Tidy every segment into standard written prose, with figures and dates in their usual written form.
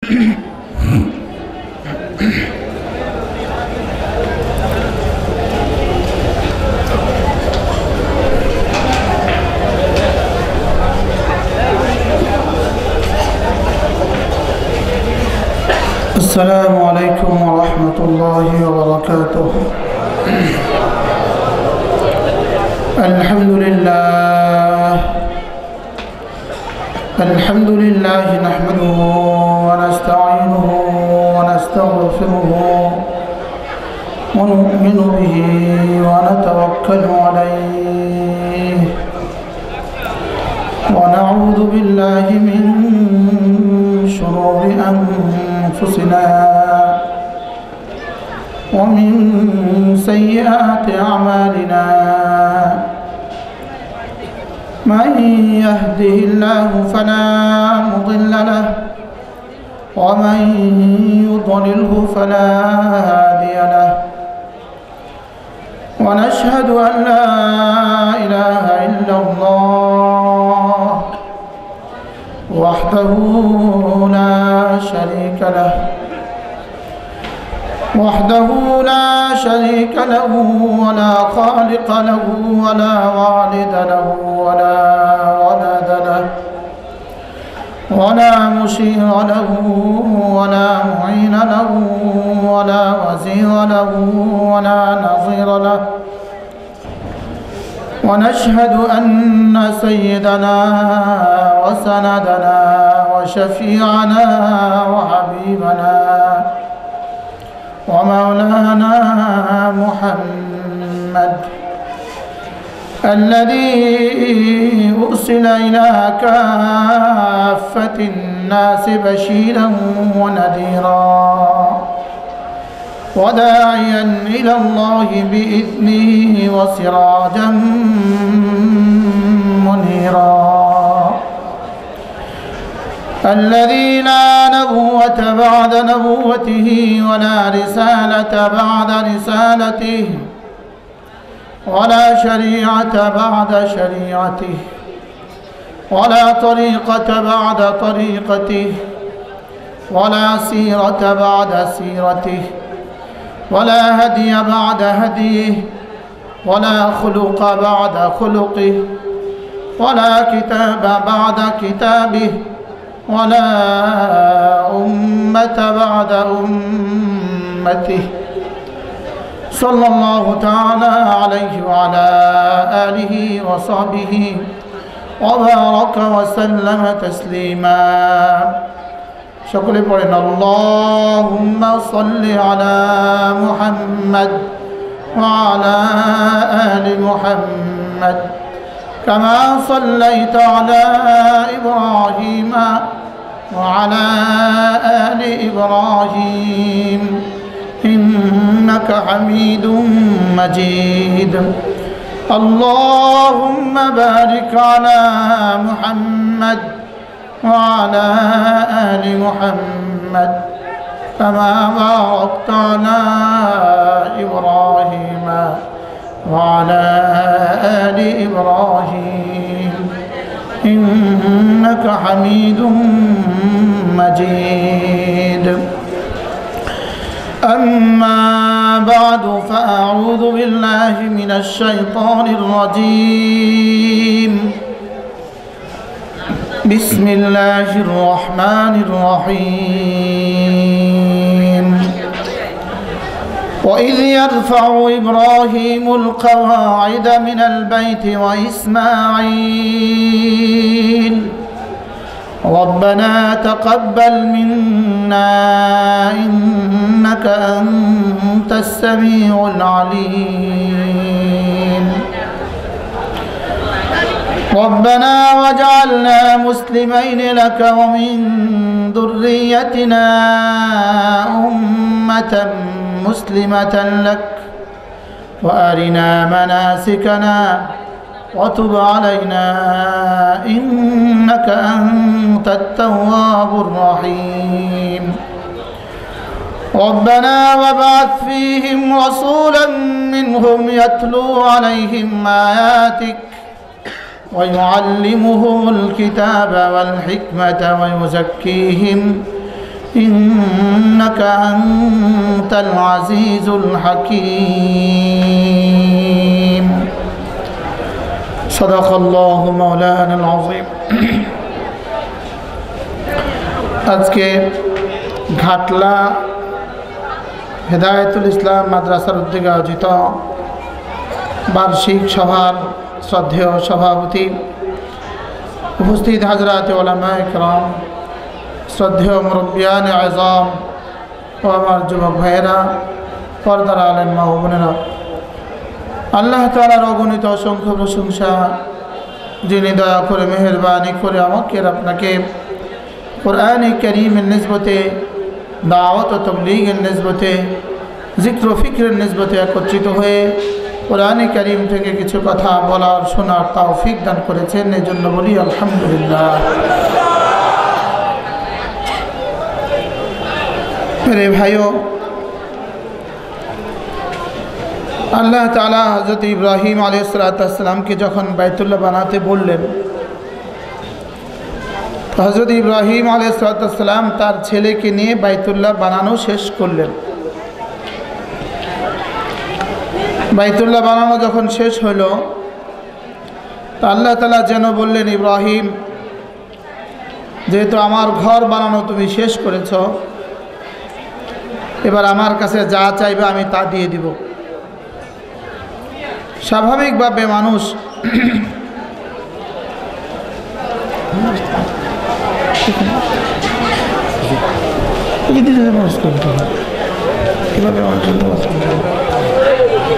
السلام عليكم ورحمة الله وبركاته. الحمد لله نحمده ونستعينه ونستغفره ونؤمن به ونتوكل عليه ونعوذ بالله من شرور أنفسنا ومن سيئات أعمالنا. من يهده الله فلا مضل له ومن يضلله فلا هادي له. ونشهد أن لا إله إلا الله وحده لا شريك له ولا خالق له ولا والد له ولا ولد له ولا مشير له ولا معين له ولا وزير له ولا نظير له. ونشهد أن سيدنا وسندنا وشفيعنا وحبيبنا ومولانا محمد الذي أرسل إلى كافة الناس بشيرا ونذيرا وداعيا إلى الله بإذنه وسراجا منيرا الذي لا نبوة بعد نبوته ولا رسالة بعد رسالته ولا شريعة بعد شريعته ولا طريقة بعد طريقته ولا سيرة بعد سيرته ولا هدي بعد هديه ولا خلق بعد خلقه ولا كتاب بعد كتابه ولا أمة بعد أمته صلى الله تعالى عليه وعلى آله وصحبه وبارك وسلم تسليما. সকলে পড়েন আল্লাহুম্মা সাল্লি আলা মুহাম্মাদ ওয়া আলা আলি মুহাম্মাদ কামা সাল্লাইতা আলা ইব্রাহিম ওয়া আলা আলি ইব্রাহিম ইন্নাকা হামিদুম মাজিদ. আল্লাহুম্মা বারিক আলা মুহাম্মাদ وعلى آل محمد كما باركت على إبراهيم وعلى آل إبراهيم إنك حميد مجيد. أما بعد فأعوذ بالله من الشيطان الرجيم. بسم الله الرحمن الرحيم. وإذ يرفع إبراهيم القواعد من البيت وإسماعيل ربنا تقبل منا إنك أنت السميع العليم. ربنا واجعلنا مسلمين لك ومن ذريتنا أمة مسلمة لك وأرنا مناسكنا وتب علينا إنك أنت التواب الرحيم. ربنا وابعث فيهم رسولا منهم يتلو عليهم آياتك ويعلمهم الكتاب والحكمة ويزكيهم إنك أنت العزيز الحكيم صدق الله مولانا العظيم আজকে ঘাটলা হেদায়েতুল ইসলাম মাদ্রাসার উদ্যোগে আয়োজিত বার্ষিক সভার শ্রদ্ধেয় সভাপতি উপস্থিত হযরত উলামায়ে কেরাম, শ্রদ্ধেয় মুরব্বিয়ান আযম ও আমার যুবক ভাইয়েরা, পর্দার আলেম মা ও বোনেরা, আল্লাহ তাআলার অগণিত অসংখ্য প্রশংসা, যিনি দয়া করে মেহেরবানি করে আমাকে আপনাকে কোরআনে কারীমের নিসবতে, দাওয়াত ও তাবলীগের নিসবতে, জিক্র ও ফিকরের নিসবতে একত্রিত হয়ে কোরআনে কারীম থেকে কিছু কথা বলার শোনার তৌফিক দান করেছেন। এই জন্য বলি আলহামদুলিল্লাহ। মেরে ভাইও, আল্লাহ তাআলা হযরত ইব্রাহিম আলাইহিস সালামকে যখন বাইতুল্লাহ বানাতে বললেন, হযরত ইব্রাহিম আলাইহিস সালাম তার ছেলেকে নিয়ে বাইতুল্লাহ বানানো শেষ করলেন। বাইতুল্লাহ বানানো যখন শেষ হলো, তা আল্লাহ তাআলা যেন বললেন, ইব্রাহিম, যেহেতু আমার ঘর বানানো তুমি শেষ করেছ, এবার আমার কাছে যা চাইবে আমি তা দিয়ে দিব। স্বাভাবিকভাবে মানুষ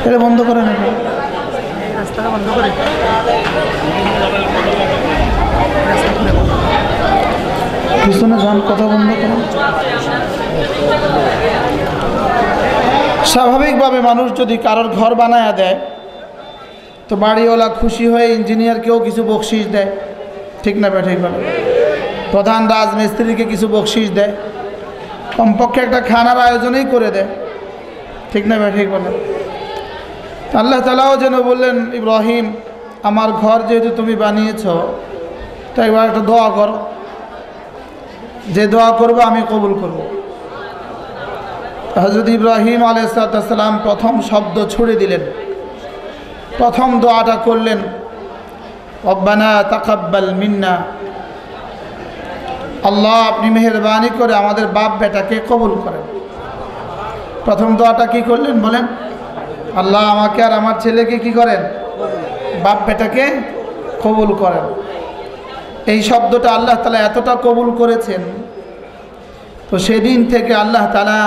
এটা বন্ধ করে না, রাস্তাটা বন্ধ করে পিছনে যান, কথা বন্ধ করে। স্বাভাবিকভাবে মানুষ যদি কারোর ঘর বানায়া দেয়, তো বাড়িওয়ালা খুশি হয়ে ইঞ্জিনিয়ারকেও কিছু বকশিস দেয়, ঠিক না ঠিক বলে? প্রধান রাজমিস্ত্রিকে কিছু বকশিস দেয়, কমপক্ষে একটা খানার আয়োজনই করে দেয়, ঠিক না ঠিক বলে? আল্লাহ তাআলাও যেন বললেন, ইব্রাহিম, আমার ঘর যেহেতু তুমি বানিয়েছ, তাই এবার একটা দোয়া করো, যে দোয়া করবো আমি কবুল করব। হযরত ইব্রাহিম আলাইহিস সালাম প্রথম শব্দ ছুড়ে দিলেন, প্রথম দোয়াটা করলেন, রব্বানা তাকাব্বাল মিন্না, আল্লাহ আপনি মেহেরবানি করে আমাদের বাপ বেটাকে কবুল করেন। প্রথম দোয়াটা কি করলেন বলেন? আল্লাহ আমাকে আর আমার ছেলেকে কি করেন? বাপ বেটাকে কবুল করেন। এই শব্দটা আল্লাহ তাআলা এতটা কবুল করেছেন, তো সেদিন থেকে আল্লাহ তাআলা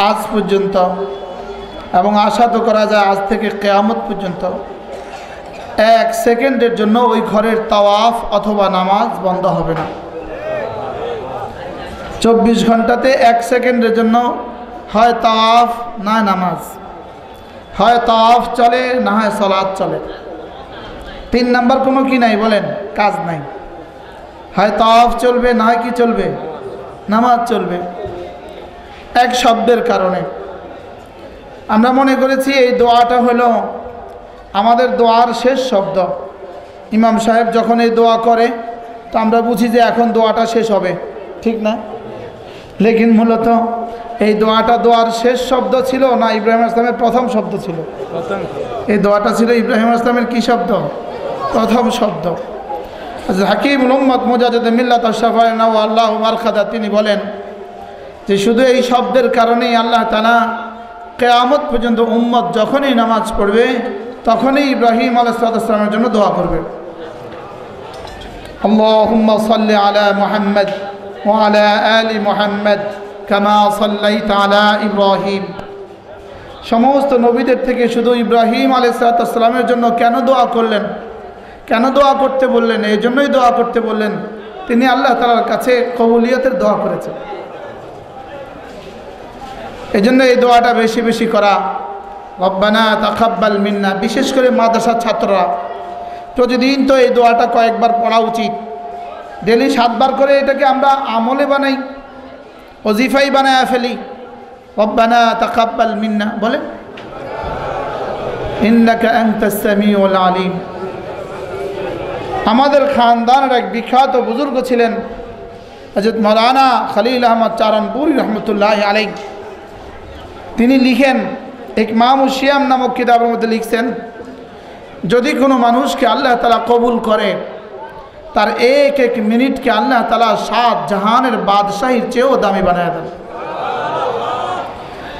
আজ পর্যন্ত, এবং আশা তো করা যায় আজ থেকে কিয়ামত পর্যন্ত, এক সেকেন্ডের জন্য ওই ঘরের তাওয়াফ অথবা নামাজ বন্ধ হবে না। 24 ঘন্টাতে এক সেকেন্ডের জন্য হয় তাওয়াফ না নামাজ, হয় তাওয়াফ চলে না হয় সালাত চলে। 3 নাম্বার কোনো কি নাই বলেন? কাজ নাই। হয় তাওয়াফ চলবে না হয় কি চলবে? নামাজ চলবে। এক শব্দের কারণে আমরা মনে করেছি এই দোয়াটা হলো আমাদের দোয়ার শেষ শব্দ। ইমাম সাহেব যখন এই দোয়া করে, তো আমরা বুঝি যে এখন দোয়াটা শেষ হবে, ঠিক না? লেকিন মূলত এই দোয়াটা দোয়ার শেষ শব্দ ছিল না ইব্রাহিম আসলামের প্রথম শব্দ ছিল? এই দোয়াটা ছিল ইব্রাহিম আসলামের কি শব্দ? প্রথম শব্দ। হাকিমুল উম্মত মুজাদ্দিদ মিল্লাত আশ-শাফাঈ আল্লাহু মারখাদা তিনি বলেন যে শুধু এই শব্দের কারণেই আল্লাহ তাআলা কিয়ামত পর্যন্ত উম্মত যখনই নামাজ পড়বে তখনই ইব্রাহিম আলাইহিস সালামের জন্য দোয়া করবে, আল্লাহুম্মা সাল্লি আলা মুহাম্মদ ওয়া আলা আলি মুহাম্মদ কামা সাল্লাইতা আলা ইব্রাহিম। সমস্ত নবীদের থেকে শুধু ইব্রাহিম আলাইহিস সালামের জন্য কেন দোয়া করলেন, কেন দোয়া করতে বললেন? এই জন্যই দোয়া করতে বললেন, তিনি আল্লাহ তাআলার কাছে কবুলিয়তের দোয়া করেছেন। এই জন্য এই দোয়াটা বেশি বেশি করা, রব্বানা তাকাব্বাল মিন্না। বিশেষ করে মাদ্রাসার ছাত্ররা প্রতিদিন তো এই দোয়াটা কয়েকবার পড়া উচিত। ডেলি 7 বার করে এটাকে আমরা আমলে বানাই, ওজিফাই বানায় ফেলি। রব্বানা তাকাব্বাল মিন্না বলে, ইন্নাকা আনতাস সামিউল আলিম। আমাদের খানদানের এক বিখ্যাত বুজুর্গ ছিলেন হযরত মাওলানা খলিল আহমদ চারণপুরি রহমতুল্লাহ আলাইহি তিনি লিখেন ইকমামুশ শিয়াম নামক কিতাবের মধ্যে লিখছেন, যদি কোনো মানুষকে আল্লাহ তাআলা কবুল করে তার এক এক মিনিটকে আল্লাহ তাআলা 7 জাহানের বাদশাহীর চেয়েও দামি বানায় দেন।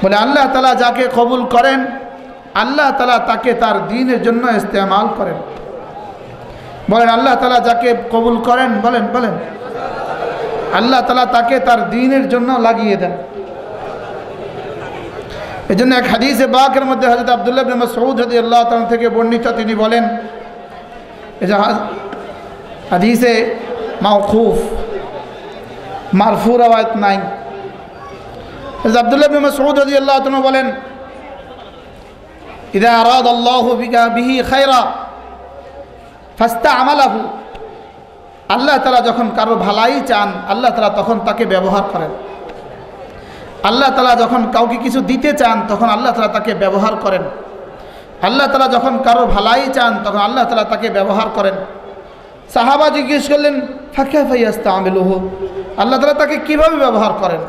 বলে আল্লাহ তাআলা যাকে কবুল করেন আল্লাহ তাআলা তাকে তার দ্বীনের জন্য ইস্তেমাল করেন। বলেন আল্লাহ তাআলা যাকে কবুল করেন, বলেন বলেন আল্লাহ তাআলা তাকে তার দ্বীনের জন্য লাগিয়ে দেন। এজন্য এক হাদিসে পাকের মধ্যে হযরত আব্দুল্লাহ ইবনে মাসউদ রাদিয়াল্লাহু তাআলা থেকে বর্ণিত, তিনি বলেন, এই যে হাদিসে মাওকুফ মারফু রাওয়ায়াত নাই, হযরত আব্দুল্লাহ ইবনে মাসউদ রাদিয়াল্লাহু তাআলা বলেন, ইযা আরাদাল্লাহু বিকা বিহি খায়রা ফাস্তা'মালাহু, আল্লাহ তাআলা যখন কারো ভালাই চান আল্লাহ তাআলা তখন তাকে ব্যবহার করেন। আল্লাহ তাআলা যখন কাউকে কিছু দিতে চান তখন আল্লাহ তাআলা তাকে ব্যবহার করেন। আল্লাহ তাআলা যখন কারো ভালাই চান তখন আল্লাহ তাআলা তাকে ব্যবহার করেন। সাহাবা জিজ্ঞেস করলেন, ফাকাইফা ইস্তা'মিলুহু, আল্লাহ তাআলা তাকে কিভাবে ব্যবহার করেন?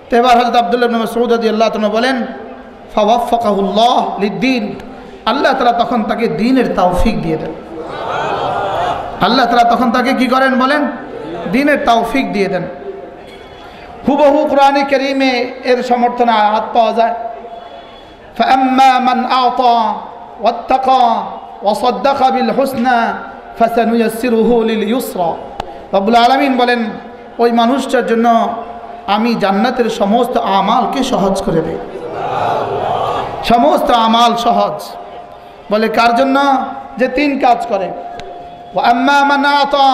তো এবার হযরত আব্দুল্লাহ ইবনে মাসউদ রাদিয়াল্লাহু তাআলা বলেন, ফাওয়াফাকাহুল্লাহ লিদ্দীন, আল্লাহ তাআলা তখন তাকে দ্বীনের তৌফিক দিয়ে দেন। আল্লাহ তাআলা তখন তাকে কি করেন বলেন? দ্বীনের তৌফিক দিয়ে দেন। হুবহু কোরআনে কারীমে এর সমর্থনে আয়াত পাওয়া যায়, ফাআম্মা মান আ'তা ওয়াত্তাকা ওয়াসাদ্দাকা বিল হুসনা ফাসানুয়াসসিরুহু লিল ইউসরা। রব্বুল আলামিন বলেন, ওই মানুষটার জন্য আমি জান্নাতের সমস্ত আমালকে সহজ করে দেই। সমস্ত আমাল সহজ। বলে কার জন্য? যে 3 কাজ করে। ওয়া আম্মা মান আ'তা,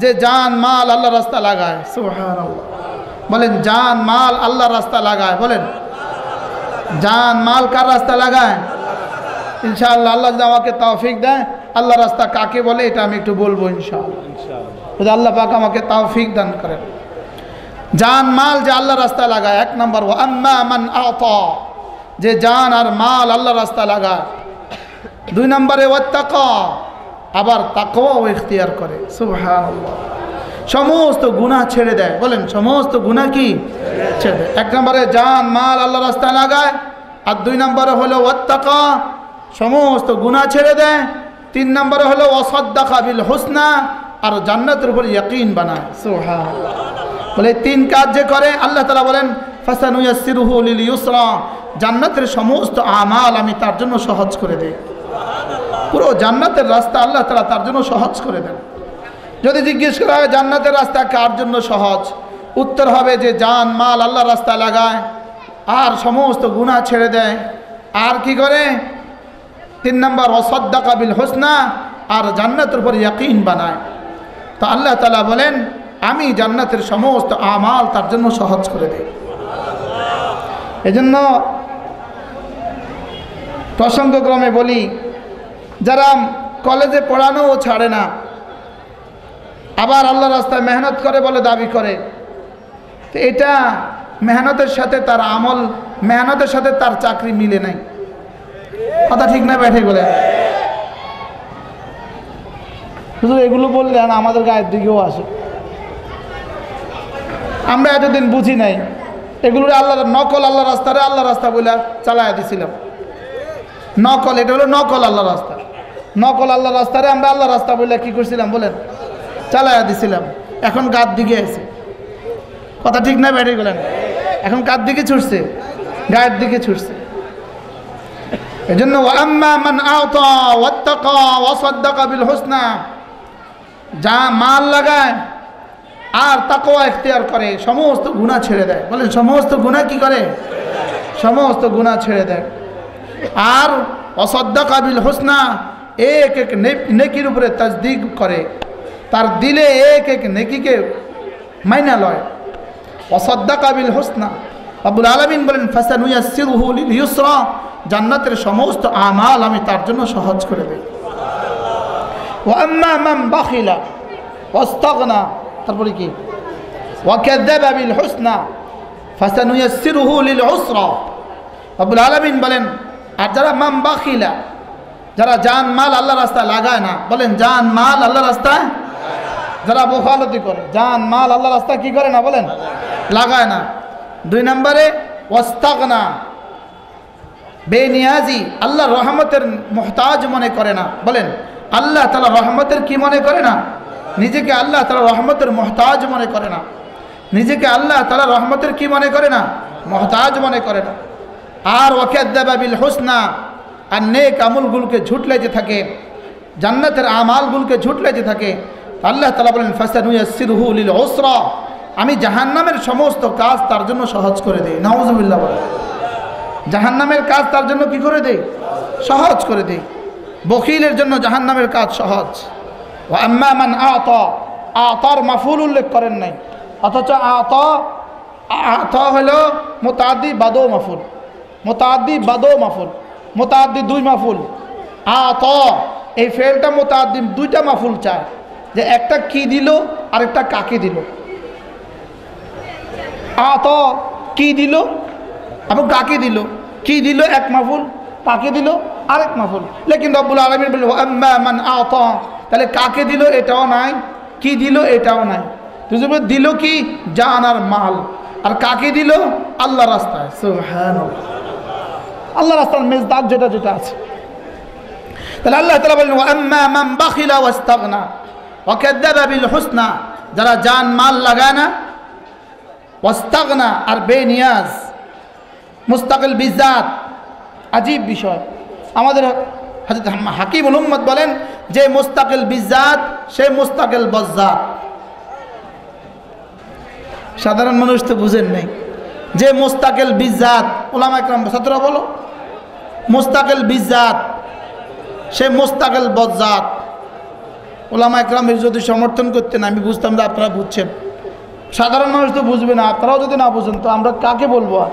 যে জান মাল আল্লাহর রাস্তা লাগায়। সুবহানাল্লাহ, বলেন জান মাল আল্লাহর রাস্তা লাগায়। বলেন জান মাল কার রাস্তা লাগায়? ইনশাআল্লাহ আল্লাহ যদি আমাকে তৌফিক দেয়, আল্লাহর রাস্তা কাকে বলে এটা আমি একটু বলবো ইনশাআল্লাহ। যদি আল্লাহ পাক আমাকে তৌফিক দান করেন। জান মাল যে আল্লাহর রাস্তা লাগায়, 1 নম্বর। ওয়া আম্মা মান আ'তা, যে জান আর মাল আল্লাহর রাস্তা লাগায়। 2 নম্বরে ওয়াত্তাকা, আবার তাকওয়াও ইখতিয়ার করে। সুবহানাল্লাহ, সমস্ত গুনাহ ছেড়ে দেয়। বলেন সমস্ত গুনাহ কি ছেড়ে দেয়। 1 নম্বরে জান মাল আল্লাহর রাস্তায় লাগায়, আর 2 নম্বরে হলো ওয়াত্তাকা, সমস্ত গুনাহ ছেড়ে দেয়। 3 নম্বরে হলো ওয়াসাদ্দাকা বিল হুসনা, আর জান্নাতের উপর ইয়াকিন বানায়। সুবহানাল্লাহ, বলে 3 কাজ যে করে আল্লাহ তাআলা বলেন ফাসানুয়াসসিরুহু লিল ইউসরা, জান্নাতের সমস্ত আমাল আমি তার জন্য সহজ করে দেই। পুরো জান্নাতের রাস্তা আল্লাহ তাআলা তার জন্য সহজ করে দেন। যদি জিজ্ঞেস করা হয় জান্নাতের রাস্তা কার জন্য সহজ, উত্তর হবে যে জান মাল আল্লাহর রাস্তায় লাগায় আর সমস্ত গুনাহ ছেড়ে দেয়। আর কি করে? 3 নম্বর ওয়াসাদ্দাকা বিল হুসনা, আর জান্নাতের উপর ইয়াকিন বানায়। তো আল্লাহ তাআলা বলেন আমি জান্নাতের সমস্ত আমাল তার জন্য সহজ করে দেই। এজন্য প্রসঙ্গক্রমে বলি, যারা কলেজে পড়ানো ছাড়ে না, আবার আল্লাহ রাস্তায় মেহনত করে বলে দাবি করে, তো এটা মেহনতের সাথে তার আমল, মেহনতের সাথে তার চাকরি মিলে নাই। কথা ঠিক না ব্যাঠে বলে? শুধু এগুলো বললে আমাদের গায়ের দিকেও আসে। আমরা এতদিন বুঝি নাই এগুলো আল্লাহ নকল, আল্লাহ রাস্তারে আল্লাহ রাস্তা বলে চালায় দিছিলাম। নকল, এটা হলো নকল আল্লাহ রাস্তা। নকল আল্লাহ রাস্তারে আমরা আল্লাহ রাস্তা বলে কি করছিলাম বলেন? চালায়া দিছিলাম। এখন কার দিকে আছে? কথা ঠিক না ব্যাঠে বলেন? এখন কার দিকে ছুটছে? গায়ের দিকে ছুটছে। এজন্য ওয়া আম্মা মান আ'তা ওয়াত্তাকা ওয়াসাদ্দাকা বিল হুসনা, যা মাল লাগায় আর তাকওয়া ইখতিয়ার করে, সমস্ত গুনাহ ছেড়ে দেয়। বলেন সমস্ত গুনাহ কি করে? সমস্ত গুনাহ ছেড়ে দেয়। আর ওয়াসাদ্দাকা বিল হুসনা, এক এক নেকির উপরে তাসদীক করে, তার দিলে এক এক নেকিকে মাইনা লয়। ওয়াসাদ্দাকা বিল হুসনা, রব্বুল আলামিন বলেন ফাসানুয়াসসিরুহু লিল ইউসরা, জান্নাতের সমস্ত আমাল আমি তার জন্য সহজ করে দেই। ওয়া আম্মা মান বাখিলা ওয়াস্তাগনা, তারপরে কি? ওয়া কাযাবা বিল হুসনা ফাসানুয়াসসিরুহু লিল উসরা, রব্বুল আলামিন বলেন আর যারা মান বাখিলা, যারা জান মাল আল্লাহর রাস্তায় লাগায় না, বলেন জান মাল আল্লাহর রাস্তায় যারা বখালতি করে, জান মাল আল্লাহ রাস্তায় কি করে না বলেন, লাগায় না। 2 নম্বরে ওয়াস্তাগনা, বেনিয়াজি, আল্লাহ রহমতের মুহতাজ মনে করে না। বলেন আল্লাহ তাআলা রহমতের কি মনে করে না, নিজেকে আল্লাহ তাআলা রহমতের মুহতাজ মনে করে না, নিজেকে আল্লাহ তাআলা রহমতের কি মনে করে না, মুহতাজ মনে করে না। আর ওয়াকাদ্দাবা বিল হুসনা, আর নেক আমলগুলোকে ঝুটলাইতে থাকে, জান্নাতের আমালগুলোকে ঝুটলাইতে থাকে। আল্লাহ তাআলা বলেন ফাসানুয়াসসিরহু লিল উসরা, আমি জাহান্নামের সমস্ত কাজ তার জন্য সহজ করে দেই। নাউযুবিল্লাহ বলেন, জাহান্নামের কাজ তার জন্য কি করে দেই, সহজ করে দেই। বখিলের জন্য জাহান্নামের কাজ সহজ। ওয়া আম্মা মান আতা, আতার মাফুল উল্লেখ করেন নাই, অথচ আতা হলো মুতাআদ্দি বাদো মাফুল, মুতাআদ্দি বাদো মাফুল, মুতাআদ্দি 2 মাফুল। আতা এই ফেলটা মুতাআদ্দি 2টা মাফুল চায়, যে একটা কি দিল আর একটা কাকে দিল। আতা কি দিল এবং কাকে দিল, কি দিল 1 মাফুল, কাকে দিল আরেক মাফুল। লেকিন রব্বুল আলামিন বলল আম্মা মান আতা, তাহলে কাকে দিল এটাও নাই, কি দিল এটাও নাই। তুই দিল কি, জান আর মাল, আর কাকে দিল আল্লাহ রাস্তায়। সুবহানাল্লাহ, আল্লাহ রাস্তার মেজদাক যেটা যেটা আছে। তাহলে আল্লাহ তাআলা বলেন ওয়া আম্মা মান বাখিলা ওয়াস্তাগনা ওয়া কাযাবা বিল হুসনা, যারা জান মাল লাগায় না, ওয়াস্তাগনা আর বেনিয়াজ, মুস্তাকিল বিজাত। আজীব বিষয়, আমাদের হযরত হাকিমুল উম্মত বলেন যে মুস্তাকিল বিজাত সে মুস্তাকিল বজ্জাত। সাধারণ মানুষ তো বুঝেন নাই যে মুস্তাকিল বিজাত, উলামা ইকরাম ছাত্ররা বলো, মুস্তাকিল বিজাত সে মুস্তাকিল বজ্জাত। উলামা ইকরামের যদি সমর্থন করতেন আমি বুঝতাম যে আপনারা বুঝছেন। সাধারণ মানুষ তো বুঝবে না, আপনারাও যদি না বুঝেন তো আমরা কাকে বলবো? আর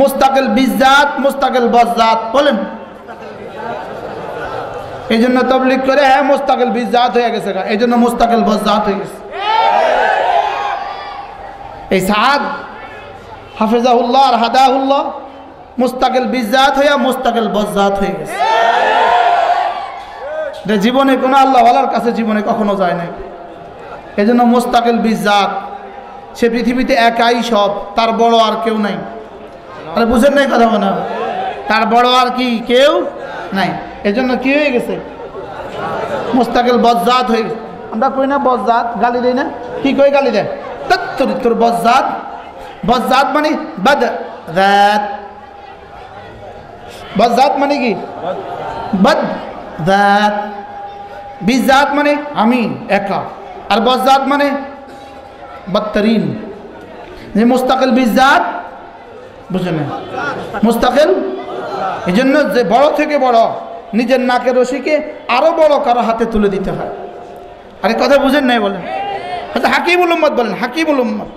মুস্তাকিল বিজাত, মুস্তাকিল বজ্জাত বলেন। এই জন্য তাবলীগ করে হ্যাঁ মুস্তাকিল বিজাত হয়ে গেছে, এই জন্য মুস্তাকিল বজ্জাত হয়ে গেছে। এই সাদ হাফিজাহুল্লাহ আর হাদাহুল্লাহ মুস্তাকিল বিজাত হইয়া মুস্তাকিল বজ্জাত হয়ে গেছে। জীবনে কোনো আল্লাহওয়ালার কাছে জীবনে কখনো যায় নাই। এই জন্য মুস্তাকিল বিজাত, সে পৃথিবীতে একাই সব, তার বড় আর কেউ নাই। আরে বুঝেন নাই কথা বলে, তার বড় আর কি কেউ নাই। এই জন্য কি হয়ে গেছে, মুস্তাকিল বজ্জাত হয়ে গেছে। আমরা কই না বজ্জাত, গালি দেই না, কি কই গালি দেয়, তোর বজ্জাত। বজ্জাত মানে বদজাত, বজ্জাত মানে কি বদজাত। বিজাত মানে আমি একা, আর বজ্জাত মানে বদতরিন। যে মুস্তাকিল বিজাত বুঝেন না, মুস্তাকিল। এই জন্য যে বড় থেকে বড় নিজের নাকের রশিকে আরো বড় কারো হাতে তুলে দিতে হয়। আরে কথা বুঝেন নাই বলেন। হাকিমুল উম্মত বলেন, হাকিমুল উম্মত,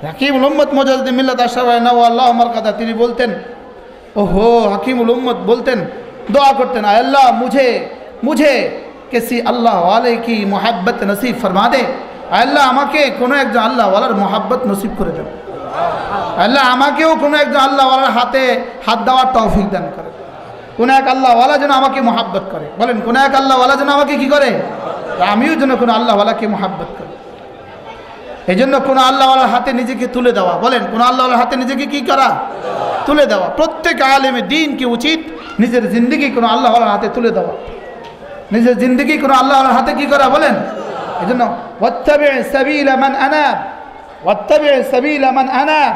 হাকিমুল উম্মত মুজাদ্দিদ মিল্লাত আশরাফ আল্লাহ আমার কথা তিনি বলতেন, ওহো হাকিমুল উম্মত বলতেন, দোয়া করতেন, আল্লাহ মুঝে किसी अल्लाह वाले की मोहब्बत नसीब फरमा दे। আল্লাহ আমাকে কোনো একজন আল্লাহ ওয়ালার মোহাব্বত নসিব করে দেন। আল্লাহ আমাকেও কোনো একজন আল্লাহ ওয়ালার হাতে হাত দেওয়ার তৌফিক দান করে। কোনো এক আল্লাহ ওয়ালা যেন আমাকে মোহাব্বত করে। বলেন কোনো এক আল্লাহ ওয়ালা যেন আমাকে কি করে, আমিও যেন কোনো আল্লাহ ওয়ালাকে মোহাব্বত করি। এই জন্য কোনো আল্লাহ ওয়ালার হাতে নিজেকে তুলে দেওয়া। বলেন কোনো আল্লাহ ওয়ালার হাতে নিজেকে কি করা, তুলে দেওয়া। প্রত্যেক আলেমে দ্বীন কি উচিত নিজের জিন্দগি কোনো আল্লাহ ওয়ালার হাতে তুলে দেওয়া, নিজের জিন্দগি কোনো আল্লাহ ওয়ালার হাতে কি করা। বলেন এই জন্য ওয়াত্তাবি সাবিলা মান আনাব, ওয়াত্তাবি সাবিলা মান আনাব,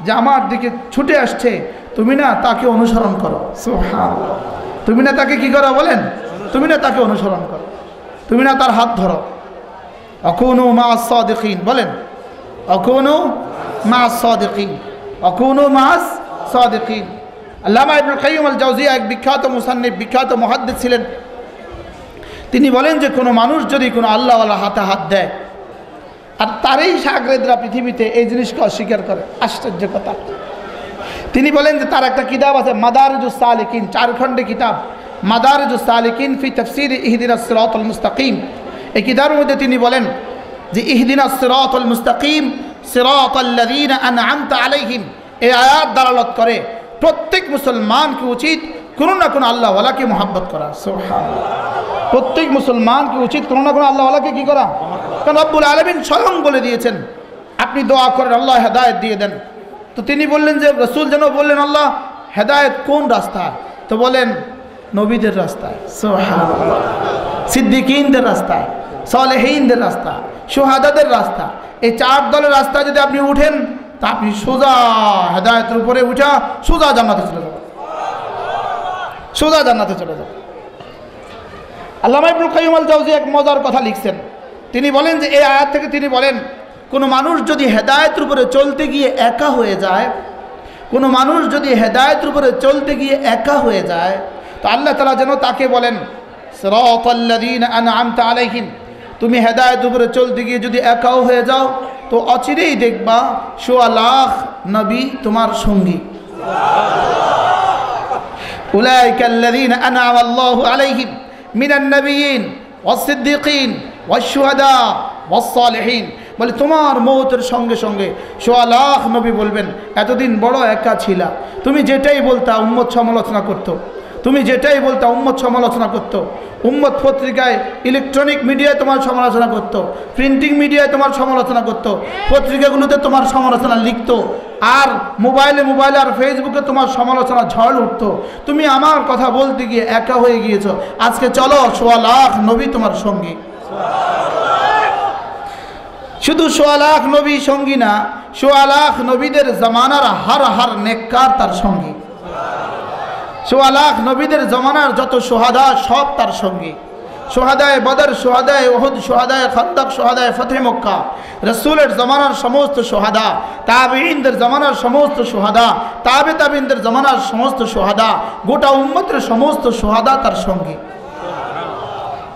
যে আমার দিকে ছুটে আসছে তুমি না তাকে অনুসরণ করো। সুবহানাল্লাহ, তুমি না তাকে কি করো, বলেন তুমি না তাকে অনুসরণ করো, তুমি না তার হাত ধরো। আকুনু মা'আস সাদিকিন, বলেন আকুনু মা'আস সাদিকিন, আকুনু মা'আস সাদিকিন। আল্লামা ইবনুল কাইয়্যিম আল জাওজিয়া এক বিখ্যাত মুসান্নিফ, বিখ্যাত মুহাদ্দিস ছিলেন। তিনি বলেন যে কোনো মানুষ যদি কোনো আল্লাহওয়ালা হাতে হাত দেয় আর তারই শাগরেদরা পৃথিবীতে এই জিনিসকে অস্বীকার করে, আশ্চর্য কথা। তিনি বলেন যে তার একটা কিতাব আছে মাদারিজুস সালিকিন, 4 খণ্ডে কিতাব, মাদারিজুস সালিকিন ফি তাফসীর ইহদিনাস সিরাতাল মুস্তাকিম। এই কিতাবের মধ্যে তিনি বলেন যে ইহদিনাস সিরাতাল মুস্তাকিম সিরাতাল্লাযীনা আন'আমতা আলাইহিম, এই আয়াত দালালত করে প্রত্যেক মুসলমানকে উচিত কোনো না কোনো আল্লাহওয়ালাকে মোহাব্বত করা। সুবহানাল্লাহ, প্রত্যেক মুসলমানকে উচিত কোনো না কোনো আল্লাহওয়ালাকে কি করা। কারণ রব্বুল আলামিন স্বয়ং বলে দিয়েছেন আপনি দোয়া করেন আল্লাহ হেদায়েত দিয়ে দেন। তো তিনি বললেন যে রাসূল যেন বললেন আল্লাহ হেদায়েত কোন রাস্তা? তো বলেন নবীদের রাস্তায়, সুবহানাল্লাহ, সিদ্দিকীনদের রাস্তায়, সালেহীনদের রাস্তা, শুহাদাদের রাস্তা। এই 4 দলের রাস্তায় যদি আপনি উঠেন তা আপনি সোজা হেদায়েতের উপরে উঠা সোজা জান্নাতে চলে যাবেন, সোজা জান্নাতে চলে যাবেন। আল্লামা ইবনুল কাইয়্যিম আল জাওজি এক মজার কথা লিখছেন। তিনি বলেন যে এই আয়াত থেকে তিনি বলেন কোনো মানুষ যদি হেদায়েতের উপরে চলতে গিয়ে একা হয়ে যায়, কোনো মানুষ যদি হেদায়েতের উপরে চলতে গিয়ে একা হয়ে যায়, তো আল্লাহ তাআলা যেন তাকে বলেন সিরাতাল্লাযীনা আন'আমতা আলাইহিম, তুমি হেদায়েতের উপরে চলতে গিয়ে যদি একাও হয়ে যাও তো অচিরেই দেখবা 1.25 লাখ নবী তোমার সঙ্গী। উলাইকাল্লাযীনা আন'আমা আল্লাহু আলাইহিম মিনান নাবিয়্যিন ওয়াস-সিদ্দীকিন ওয়াশ-শুহাদা ওয়াস-সালিহিন। বলে তোমার মওতের সঙ্গে সঙ্গে 1.25 লাখ নবী বলবেন এতদিন বড় একা ছিলা, তুমি যেটাই বলতা উম্মত সমালোচনা করত, তুমি যেটাই বলতা উম্মত সমালোচনা করত। উম্মত পত্রিকায়, ইলেকট্রনিক মিডিয়ায় তোমার সমালোচনা করত, প্রিন্টিং মিডিয়ায় তোমার সমালোচনা করত, পত্রিকাগুলোতে তোমার সমালোচনা লিখত, আর মোবাইলে আর ফেসবুকে তোমার সমালোচনা ঝড় উঠত। তুমি আমার কথা বলতে গিয়ে একা হয়ে গিয়েছো, আজকে চলো 1.25 লাখ নবী তোমার সঙ্গী। শুধু 1.25 লাখ নবী সঙ্গী না, 1.25 লাখ নবীদের জামানার হার নেককার তার সঙ্গী। 1.25 লাখ নবীদের জমানার যত শুহাদা সব তার সঙ্গী। শুহাদায়ে বদর, শুহাদায়ে উহুদ, শুহাদায়ে খান্দক, শুহাদায়ে ফতহ মক্কা, রাসূলের জমানার সমস্ত শুহাদা, তাবেঈনদের জমানার সমস্ত শুহাদা, তাবেঈনদের জমানার সমস্ত শুহাদা, গোটা উম্মতের সমস্ত শুহাদা তার সঙ্গী।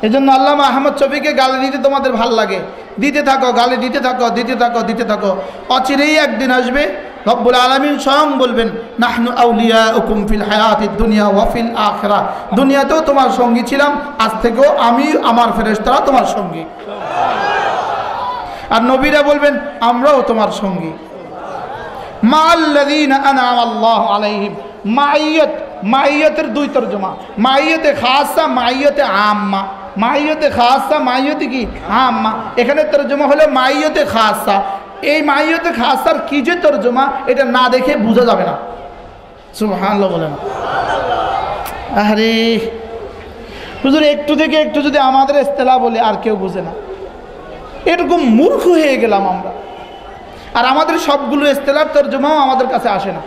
এজন্য আল্লামা আহমদ শফীকে গালি দিতে তোমাদের ভাল লাগে, দিতে থাকো, গালি দিতে থাকো, দিতে থাকো, দিতে থাকো। অচিরেই একদিন আসবে রব্বুল আলামিন স্বয়ং বলবেন নাহনু আউলিয়াউকুম ফিল হায়াতিদ দুনিয়া ওয়া ফিল আখিরাহ, দুনিয়াতেও তোমার সঙ্গী ছিলাম, আজ থেকেও আমি আমার ফেরেশতারা তোমার সঙ্গী। আর নবীরা বলবেন আমরাও তোমার সঙ্গী। মাআল্লাযীনা আন'আমা আল্লাহু আলাইহিম, মাইয়াত, মাইয়াতের 2 তরজমা, মাইয়াতে খাসা, মাইয়াতে আম্মা। মাইয়াতে খাসা, মাইয়াতে কি আম্মা। এখানে তরজমা হলো মাইয়াতে খাসা। এই মাইয়াতে খাসার কি যে তরজমা এটা না দেখে বোঝা যাবে না। সুবহানাল্লাহ বলেন। আরে হুজুর একটু থেকে একটু যদি আমাদের ইস্তেলাহ বলে আর কেউ বুঝে না, এরকম মূর্খ হয়ে গেলাম আমরা। আর আমাদের সবগুলো ইস্তেলাহর তরজমাও আমাদের কাছে আসে না।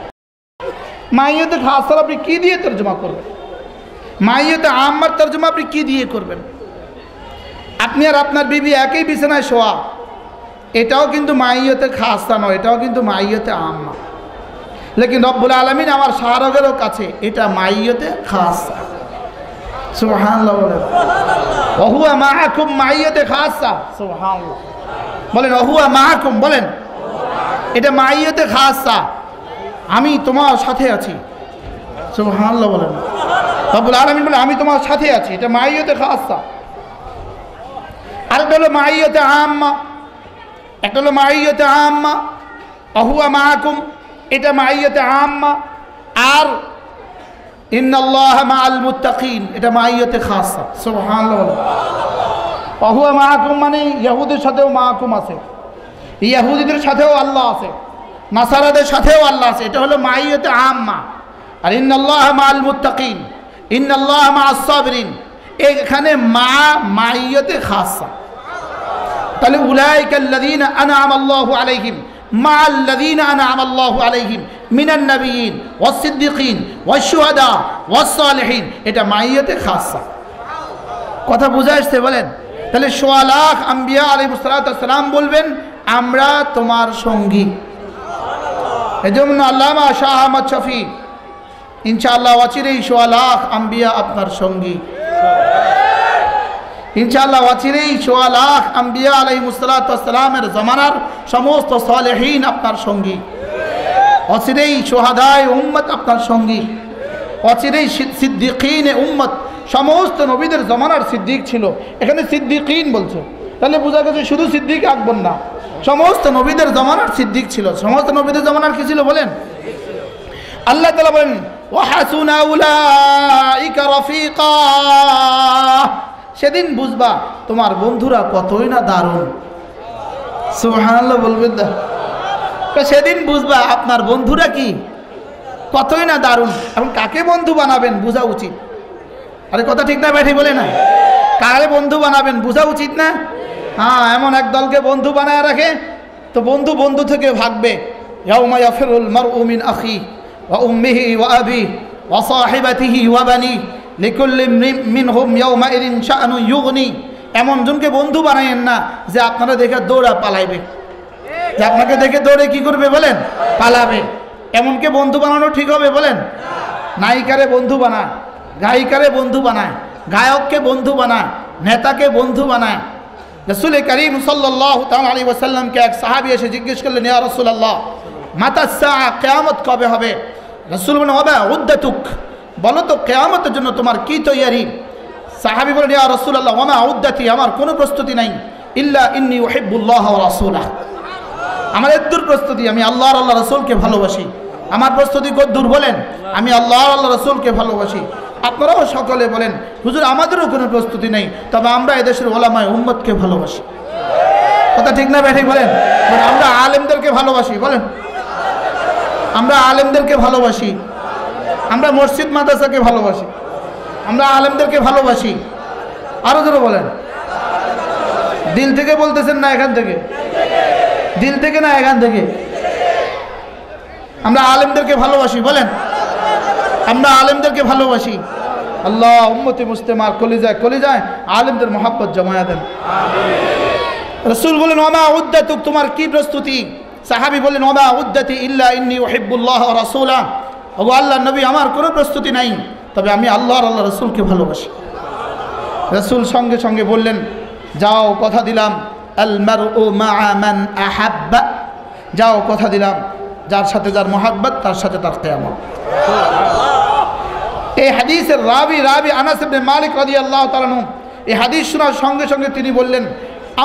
মাইয়াতে খাসার আপনি কি দিয়ে তরজমা করবেন? মাইয়াতে আম্মার তরজমা আপনি কি দিয়ে করবেন? আপনি আর আপনার বিবি একই বিছানায় শোয়া, এটাও কিন্তু মাইয়াতে খাসা নয়, এটাও কিন্তু মাইয়াতে আম্মা। লেকিন রব্বুল আলামিন আমার শাহরগেরও কাছে এটা মাইয়াতে খাসা। সুবহানাল্লাহ বলেন। ওয়া হুয়া মাআকুম, মাইয়াতে খাসা। সুবহানাল্লাহ বলেন। ওয়া হুয়া মাআকুম বলেন, এটা মাইয়াতে খাসা, আমি তোমার সাথে আছি। সুবহানাল্লাহ বলেন। রব্বুল আলামিন বলেন আমি তোমার সাথে আছি, এটা মাইয়াতে খাসা। আরেকটা হলো মাইয়াতে আম্মা, একটা হলো মাইয়াতে আম্মা আহুয়া মাআকুম, এটা মাইয়াতে আম্মা। আর ইন্নাল্লাহা মাআল মুত্তাকিন, এটা মাইয়াতে খাসা। সুবহানাল্লাহ। আহুয়া মাআকুম মানে ইহুদিদের সাথেও মাআকুম আছে, ইহুদিদের সাথেও আল্লাহ আছে, নাসারাদের সাথেও আল্লাহ আছে, এটা হলো মাইয়াতে আম্মা। আর ইন্নাল্লাহা মাআল মুত্তাকিন, ইন্নাল্লাহা মাআস সাবিরিন, এখানে মা মাইয়াতে খাসা। তাহলে উলাইকাল্লাযীনা আন'আমা আল্লাহু আলাইহিম মা'আল্লাযীনা আন'আমা আল্লাহু আলাইহিম মিনান নাবিয়্যিন ওয়াস-সিদ্দীকিন ওয়াশ-শুহাদা ওয়াস-সালিহিন, এটা মাইয়াতে খাসা। কথা বুঝা আসছে বলেন? তাহলে 1.25 লাখ আম্বিয়া আলাইহিস সালাম বলবেন আমরা তোমার সঙ্গী। এজন্য আল্লামা শাহ আহমদ শফী ইনশাআল্লাহ অচিরেই 1.25 লাখ আম্বিয়া আপনার সঙ্গী। ইনশাআল্লাহ অচিরেই 1.25 লাখ আম্বিয়া আলাইহিস সালামের জামানার সমস্ত সালেহীন আপনার সঙ্গী। অচিরেই শুহাদায়ে উম্মত আপনার সঙ্গী। অচিরেই সিদ্দিকিনে উম্মত, সমস্ত নবীদের জামানার সিদ্দিক ছিল, এখানে সিদ্দিকিন বলছে, তাহলে বোঝা গেছে শুধু সিদ্দিক আকবর না, সমস্ত নবীদের জামানার সিদ্দিক ছিল। সমস্ত নবীদের জামানার কি ছিল বলেন? আল্লাহ তাআলা বলেন ওয়া হাসুনা উলাইকা রাফিকা, সেদিন বুঝবা তোমার বন্ধুরা কতই না দারুণ। সুবহানাল্লাহ বলবেন না? তো সেদিন বুঝবা আপনার বন্ধুরা কি কতই না দারুণ। এখন কাকে বন্ধু বানাবেন বোঝা উচিত। আরে কথা ঠিক না ব্যাঠি বলে না? কারে বন্ধু বানাবেন বোঝা উচিত না? হ্যাঁ, এমন এক দলকে বন্ধু বানায় রাখে তো বন্ধু বন্ধু থেকে ভাগবে। ইয়াউমা ইয়াফিরুল মারউ মিন আখি ওয়া উম্মিহি ওয়া আবি ওয়া সাহিবাতিহি ওয়া বানি লিকুল্লি মিনহুম ইয়াউমাইযিন শাআনু ইউগনি। এমন জনকে বন্ধু বানায়েন না যে আপনারা দেখে দৌড়া পালাইবে, যে আপনাকে দেখে দৌড়ে কি করবে বলেন? পালাবে। এমনকে বন্ধু বানানো ঠিক হবে বলেন? নায়িকারে বন্ধু বানায়, গায়িকারে বন্ধু বানায়, গায়ককে বন্ধু বানায়, নেতাকে বন্ধু বানায়। রাসূল করিম সাল্লাল্লাহু তাআলা আলাইহি ওয়াসাল্লামকে এক সাহাবী এসে জিজ্ঞেস করলেন, ইয়া রাসূলুল্লাহ মাতা সাআ, কিয়ামত কবে হবে? রাসূল বলেন, ওয়া উদ্দাতুক, বলো তো কিয়ামতের জন্য তোমার কি তৈয়ারি? সাহাবী বলেন, ইয়া রাসূলুল্লাহ ওয়া মা উদ্দাতি, আমার কোনো প্রস্তুতি নাই, ইল্লা ইন্নী উহিব্বুল্লাহ ওয়া রাসূলাহ, আমার এদ্দুর প্রস্তুতি, আমি আল্লাহ আর আল্লাহ রাসূলকে ভালোবাসি। আমার প্রস্তুতি কদ্দুর বলেন? আমি আল্লাহ আর আল্লাহ রাসূলকে ভালোবাসি। আপনারাও সকলে বলেন, হুজুর আমাদেরও কোনো প্রস্তুতি নেই, তবে আমরা এদেশের ওলামায়ে উম্মতকে ভালোবাসি। কথা ঠিক না ব্যাঠিক বলেন? আমরা আলেমদেরকে ভালোবাসি বলেন? আমরা আলেমদেরকে ভালোবাসি, আমরা মসজিদ মাদ্রাসাকে ভালোবাসি, আমরা আলেমদেরকে ভালোবাসি। আরো জোরে বলেন। দিল থেকে বলতেছেন না এখান থেকে? দিল থেকে না এখান থেকে? আমরা আলেমদেরকে ভালোবাসি বলেন? আমরা আলেমদেরকে ভালোবাসি। আল্লাহ উম্মতে মুসলিমার কলিজায় কলিজায় আলেমদের মহব্বত জমায়া দেন। রাসূল বলেন, ওমা উদ্দাতুক, তোমার কি প্রস্তুতি? সাহাবী বলেন, ওমা উদ্দাতি ইল্লা ইন্নী উহিব্বুল্লাহ ওয়া রাসূলাহ, ওগো আল্লাহর নবী আমার কোনো প্রস্তুতি নাই, তবে আমি আল্লাহ আর আল্লাহ রাসূলকে ভালোবাসি। রাসূল সঙ্গে সঙ্গে বললেন, যাও কথা দিলাম, আল মারউ মা'a মান আহাব্বা, যাও কথা দিলাম যার সাথে যার মহব্বত তার সাথে তার কিয়ামত। এই হাদিসের রাবি আনাস ইবনে মালিক রাদিয়াল্লাহু তাআলা আনহু এই হাদিস শোনার সঙ্গে সঙ্গে তিনি বললেন,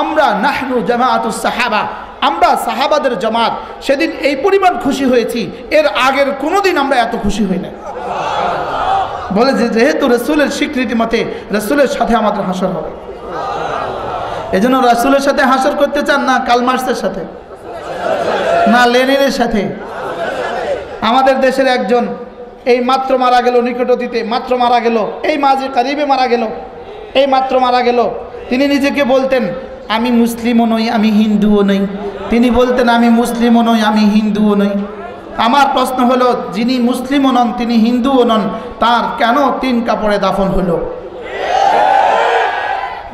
আমরা নাহনু জামাআতুস সাহাবা, আমরা সাহাবাদের জামাত। সেদিন এই পরিমাণ খুশি হয়েছি, এর আগের কোনোদিন আমরা এত খুশি হই না। বলে যে যেহেতু রাসূলের স্বীকৃতি মতে রাসূলের সাথে আমাদের হাসর হবে, এজন্য রাসূলের সাথে হাসর করতে চান না কার্ল মার্কসের সাথে, না লেনিনের সাথে? আমাদের দেশের একজন এই মাত্র মারা গেল, নিকট অতীতে মাত্র মারা গেল, এই মাঝে কারিবে মারা গেল, এই মাত্র মারা গেল। তিনি নিজেকে বলতেন, আমি মুসলিমও নই, আমি হিন্দুও নই। তিনি বলতেন, আমি মুসলিমও নই, আমি হিন্দুও নই। আমার প্রশ্ন হলো, যিনি মুসলিমও নন তিনি হিন্দুও নন, তার কেন 3 কাপড়ে দাফন হলো?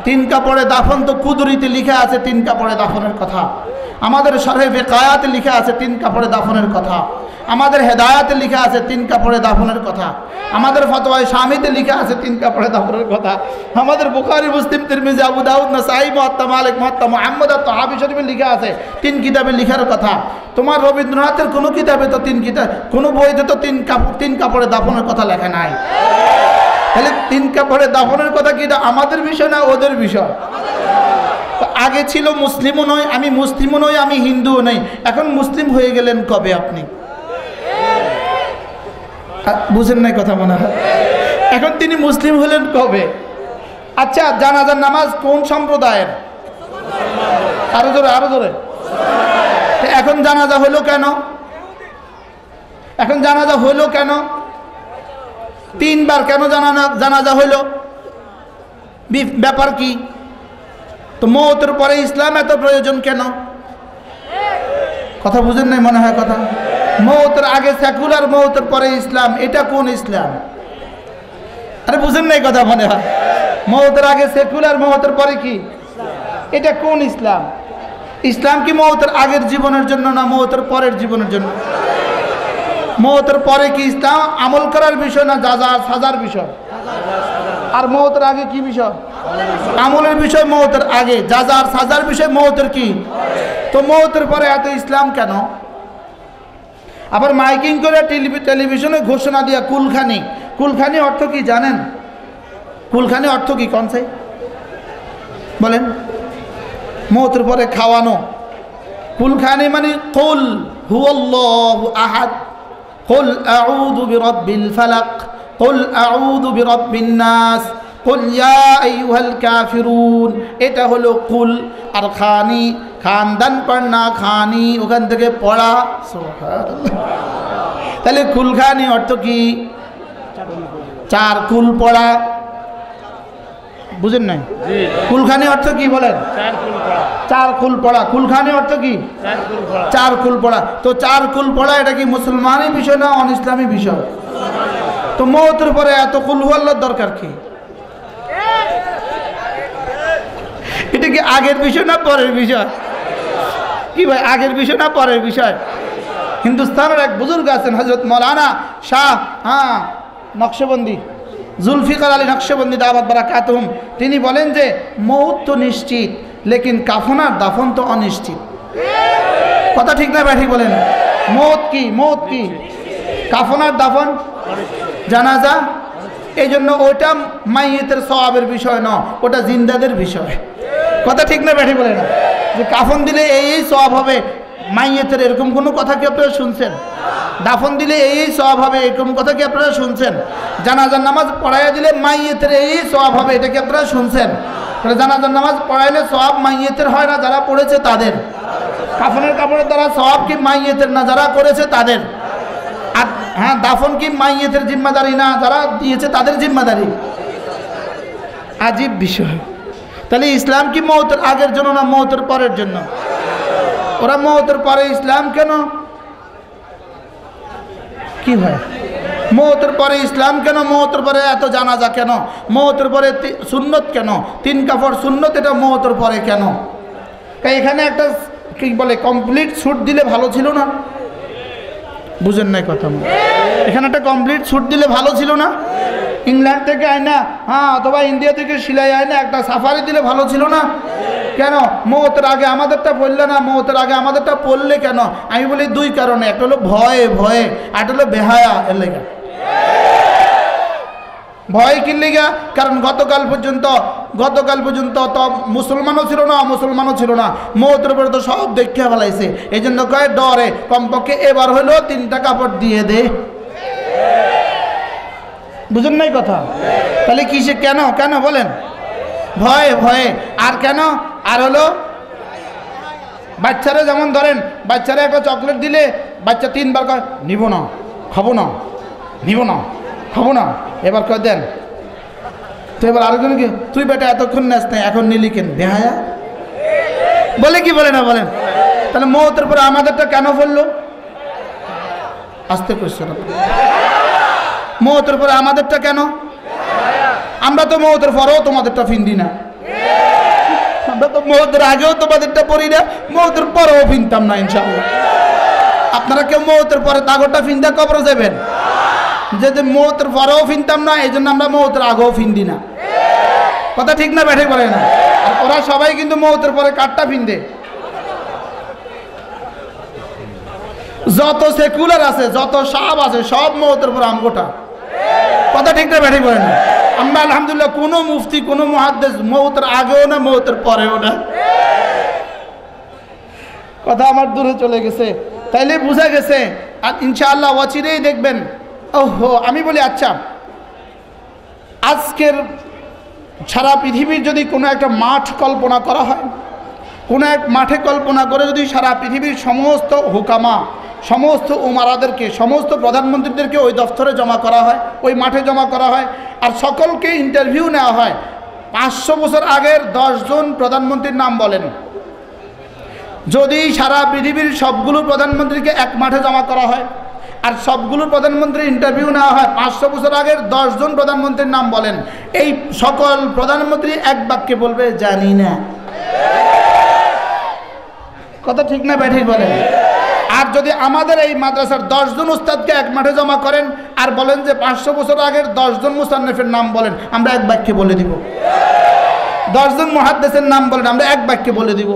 3 কাপড়ে দাফন তো কুদরিতে লিখা আছে 3 কাপড়ে দাফনের কথা। আমাদের শরহে বেকায়াতে লিখা আছে 3 কাপড়ে দাফনের কথা। আমাদের হেদায়াতে লিখা আছে 3 কাপড়ে দাফনের কথা। আমাদের ফতোয়ায়ে শামিতে লিখা আছে 3 কাপড়ে দাফনের কথা। আমাদের বুখারী, মুসলিম, তিরমিজি, আবু দাউদ, নাসাঈ, মুওয়াত্তা মালিক, মুওয়াত্তা মুহাম্মদ আর তাহাবী শরীফে লিখা আছে 3 কিতাবে লিখার কথা। তোমার রবীন্দ্রনাথের কোনো কিতাবে তো 3 কিতাব, কোনো বইতে তো 3 কাপড়ে দাফনের কথা লেখা নাই। তাহলে 3 কাপড়ে দাফনের কথা কি এটা আমাদের বিষয় না ওদের বিষয়? আগে ছিল মুসলিমও নয়, আমি মুসলিমও নই, আমি হিন্দুও নই। এখন মুসলিম হয়ে গেলেন কবে আপনি? বুঝেন নাই কথা মনে হয়? এখন তিনি মুসলিম হলেন কবে? আচ্ছা, জানাজার নামাজ কোন সম্প্রদায়ের? আরো জোরে, আরো জোরে। এখন জানাজা হলো কেন? এখন জানাজা হলো কেন? 3 বার কেন জানাজা হলো? ব্যাপার কি? তো মওতের পরে ইসলাম এত প্রয়োজন কেন? কথা বুঝেন নাই মনে হয় কথা। মওতের আগে সেকুলার, মওতের পরে ইসলাম, এটা কোন ইসলাম? আরে বুঝেন নাই কথা মনে হয়। মওতের আগে সেকুলার, মওতের পরে কি? এটা কোন ইসলাম? ইসলাম কি মওতের আগের জীবনের জন্য না মওতের পরের জীবনের জন্য? মওতের পরে কি ইসলাম আমল করার বিষয় না জাযা সাজার বিষয়? আর মওতের আগে কি বিষয়? আমলের বিষয় মওতের আগে, জাযা আর সাজার বিষয় মওতের কি? তো মওতের পরে এত ইসলাম কেন? আবার মাইকিং করে টেলিভিশনে ঘোষণা দিয়া কুলখানি। কুলখানি অর্থ কি জানেন? কুলখানি অর্থ কি কোন চাই বলেন? মওতের পরে খাওয়ানো। কুলখানি মানে কুল হুয়াল্লাহু আহাদ, কুল আউযু বিরাব্বিল ফালাক, কুল আউযু বিরাব্বিন নাস, কুল ইয়া আইয়ুহাল কাফিরুন। এটা হলো কুল। আর খানি, খানদান পড়না খানি, ওখান থেকে পড়া। সুবহানাল্লাহ। তাহলে কুলখানি অর্থ কি? চার কুল পড়া। বুঝেন নাই? কুলখানি অর্থ কি বলেন? চার কুল পড়া। কুলখানি অর্থ কি? চার কুল পড়া। তো চার কুল পড়া এটা কি মুসলমানের বিষয় না অন ইসলামী বিষয়? তো মওতের পরে এত কুল আল্লাহর দরকার কি? এটা কি আগের বিষয় না পরের বিষয়? কি ভাই, আগের বিষয় না পরের বিষয়? হিন্দুস্তানের এক বুজুর্গ আছেন হযরত মৌলানা শাহ নকশবন্দি, জুলফিকার আলী নকশবন্দি দাওয়াত বারাকাতুহুম, তিনি বলেন যে মৌত তো নিশ্চিত, লেকিন কাফন আর দাফন তো অনিশ্চিত। কথা ঠিক না ব্যাঠিক বলেন? মৌত কি? মৌত কি? কাফন আর দাফন, জানাজা। এই জন্য ওটা মাইয়েতের সওয়াবের বিষয় না, ওটা জিন্দাদের বিষয়। কথা ঠিক না ব্যাঠিক বলে না? যে কাফন দিলে এই সওয়াব হবে, মাইয়েতের এরকম কোনো কথা কি আপনারা শুনছেন? দাফন দিলে এই সওয়াব হবে, এরকম কথা কি আপনারা শুনছেন? জানাজার নামাজ পড়াইয়া দিলে মাইয়েতের এই সওয়াব হবে, এটা কি আপনারা শুনছেন? জানাজার নামাজ পড়াইলে সওয়াব মাইয়েতের হয় না, যারা পড়েছে তাদের। কাফনের কাপড়ের দ্বারা সওয়াব কি মাইয়েতের না, যারা করেছে তাদের। আর হ্যাঁ, দাফন কি মাইয়েতের জিম্মাদারি না, যারা দিয়েছে তাদের জিম্মাদারি। আজীব বিষয়। তাহলে ইসলাম কি মওতের আগের জন্য না মওতের পরের জন্য? ওরা মওতের পরে ইসলাম কেন? কি হয় মওতের পরে ইসলাম কেন? মওতের পরে এত জানাজা কেন? মওতের পরে সুন্নত কেন? তিন কাফর সুন্নত, এটা মওতের পরে কেন? এখানে একটা কি বলে কমপ্লিট ছুট দিলে ভালো ছিল না? বুঝেন নাই কথা? এখানে একটা কমপ্লিট ছুট দিলে ভালো ছিল না? ইংল্যান্ড থেকে আয়না, হ্যাঁ, অথবা ইন্ডিয়া থেকে সিলাই আয়না একটা সাফারি দিলে ভালো ছিল না? কেন মওতের আগে আমাদেরটা পড়লে না? মওতের আগে আমাদেরটা পড়লে কেন? আমি বলি দুই কারণে। একটা হলো ভয়ে ভয়ে, আর একটা হলো বেহায়া। এর লেগা ভয় কি লেগা? কারণ গতকাল পর্যন্ত তো মুসলমানও ছিল না, মুসলমানও ছিল না, মওতের পরে তো সব দেখে ফেলাইছে। এই জন্য কয় ডরে কমপক্ষে এবার হলো 3টা কাপড় দিয়ে দে। বুঝেন নাই কথা? তাহলে কিসে কেন? কেন বলেন? ভয়ে ভয়ে। আর কেন? আর হলো বাচ্চারা, যেমন ধরেন বাচ্চারা একটা চকলেট দিলে বাচ্চা 3বার কয় নিব না, খাবো না, নিব না, খাবো না। এবার কয় দেন। তো এবার আরেকজন কি, তুই বেটা এতক্ষণ নেস নাই, এখন নিলি কেন? বেহায়া বলে কি বলে না বলেন? তাহলে মওতের পরে আমাদেরটা কেন পড়লো? আসতে কোশ্চেন। মওতের পরে আমাদেরটা কেন? আমরা তো মওতের পরেও তোমাদেরটা ফিন্দি না। আমরা তো মওতের আগেও তোমাদেরটা পড়ি না, মওতের পরেও ফিনতাম না ইনশাআল্লাহ। আপনারা কেউ মওতের পরে তাগরটা ফিন্দা কবরে যাবেন? যে মওতের পরেও ফিনতাম না, এই জন্য আমরা মওতের আগেও ফিন্দি না। কথা ঠিক না ব্যাঠিক বলে না? আর ওরা সবাই কিন্তু মওতের পরে কাঠটা ফিন্দে। যত সেকুলার আছে, যত সব আছে, সব মওতের পরে আমগোটা। কথা ঠিক না ব্যাঠিক বলে না? আমরা আলহামদুলিল্লাহ কোনো মুফতি, কোনো মুহাদ্দিস মওতের আগেও না, মওতের পরেও না। কথা আমার দূরে চলে গেছে। তাইলে বুঝা গেছে। আর ইনশাআল্লাহ অচিরেই দেখবেন। ওহো, আমি বলি আচ্ছা, আজকের সারা পৃথিবীর যদি কোনো একটা মাঠ কল্পনা করা হয়, কোনো এক মাঠে কল্পনা করে যদি সারা পৃথিবীর সমস্ত হুকামা, সমস্ত উমারাদেরকে, সমস্ত প্রধানমন্ত্রীদেরকে ওই দফতরে জমা করা হয়, ওই মাঠে জমা করা হয়, আর সকলকে ইন্টারভিউ নেওয়া হয়, 500 বছর আগের 10 জন প্রধানমন্ত্রীর নাম বলেন। যদি সারা পৃথিবীর সবগুলো প্রধানমন্ত্রীকে এক মাঠে জমা করা হয় আর সবগুলো প্রধানমন্ত্রী ইন্টারভিউ নেওয়া হয়, 500 বছর আগের 10 জন প্রধানমন্ত্রীর নাম বলেন। এই সকল প্রধানমন্ত্রী এক বাক্যে বলবে জানি না। কথা ঠিক না ব্যাঠিক বলেন? আর যদি আমাদের এই মাদ্রাসার 10 জন উস্তাদকে এক মাঠে জমা করেন আর বলেন যে 500 বছর আগের 10 জন মুসান্নিফের নাম বলেন, আমরা এক বাক্যে বলে দিব। 10 জন মুহাদ্দিসের নাম বলেন, আমরা এক বাক্যে বলে দিব।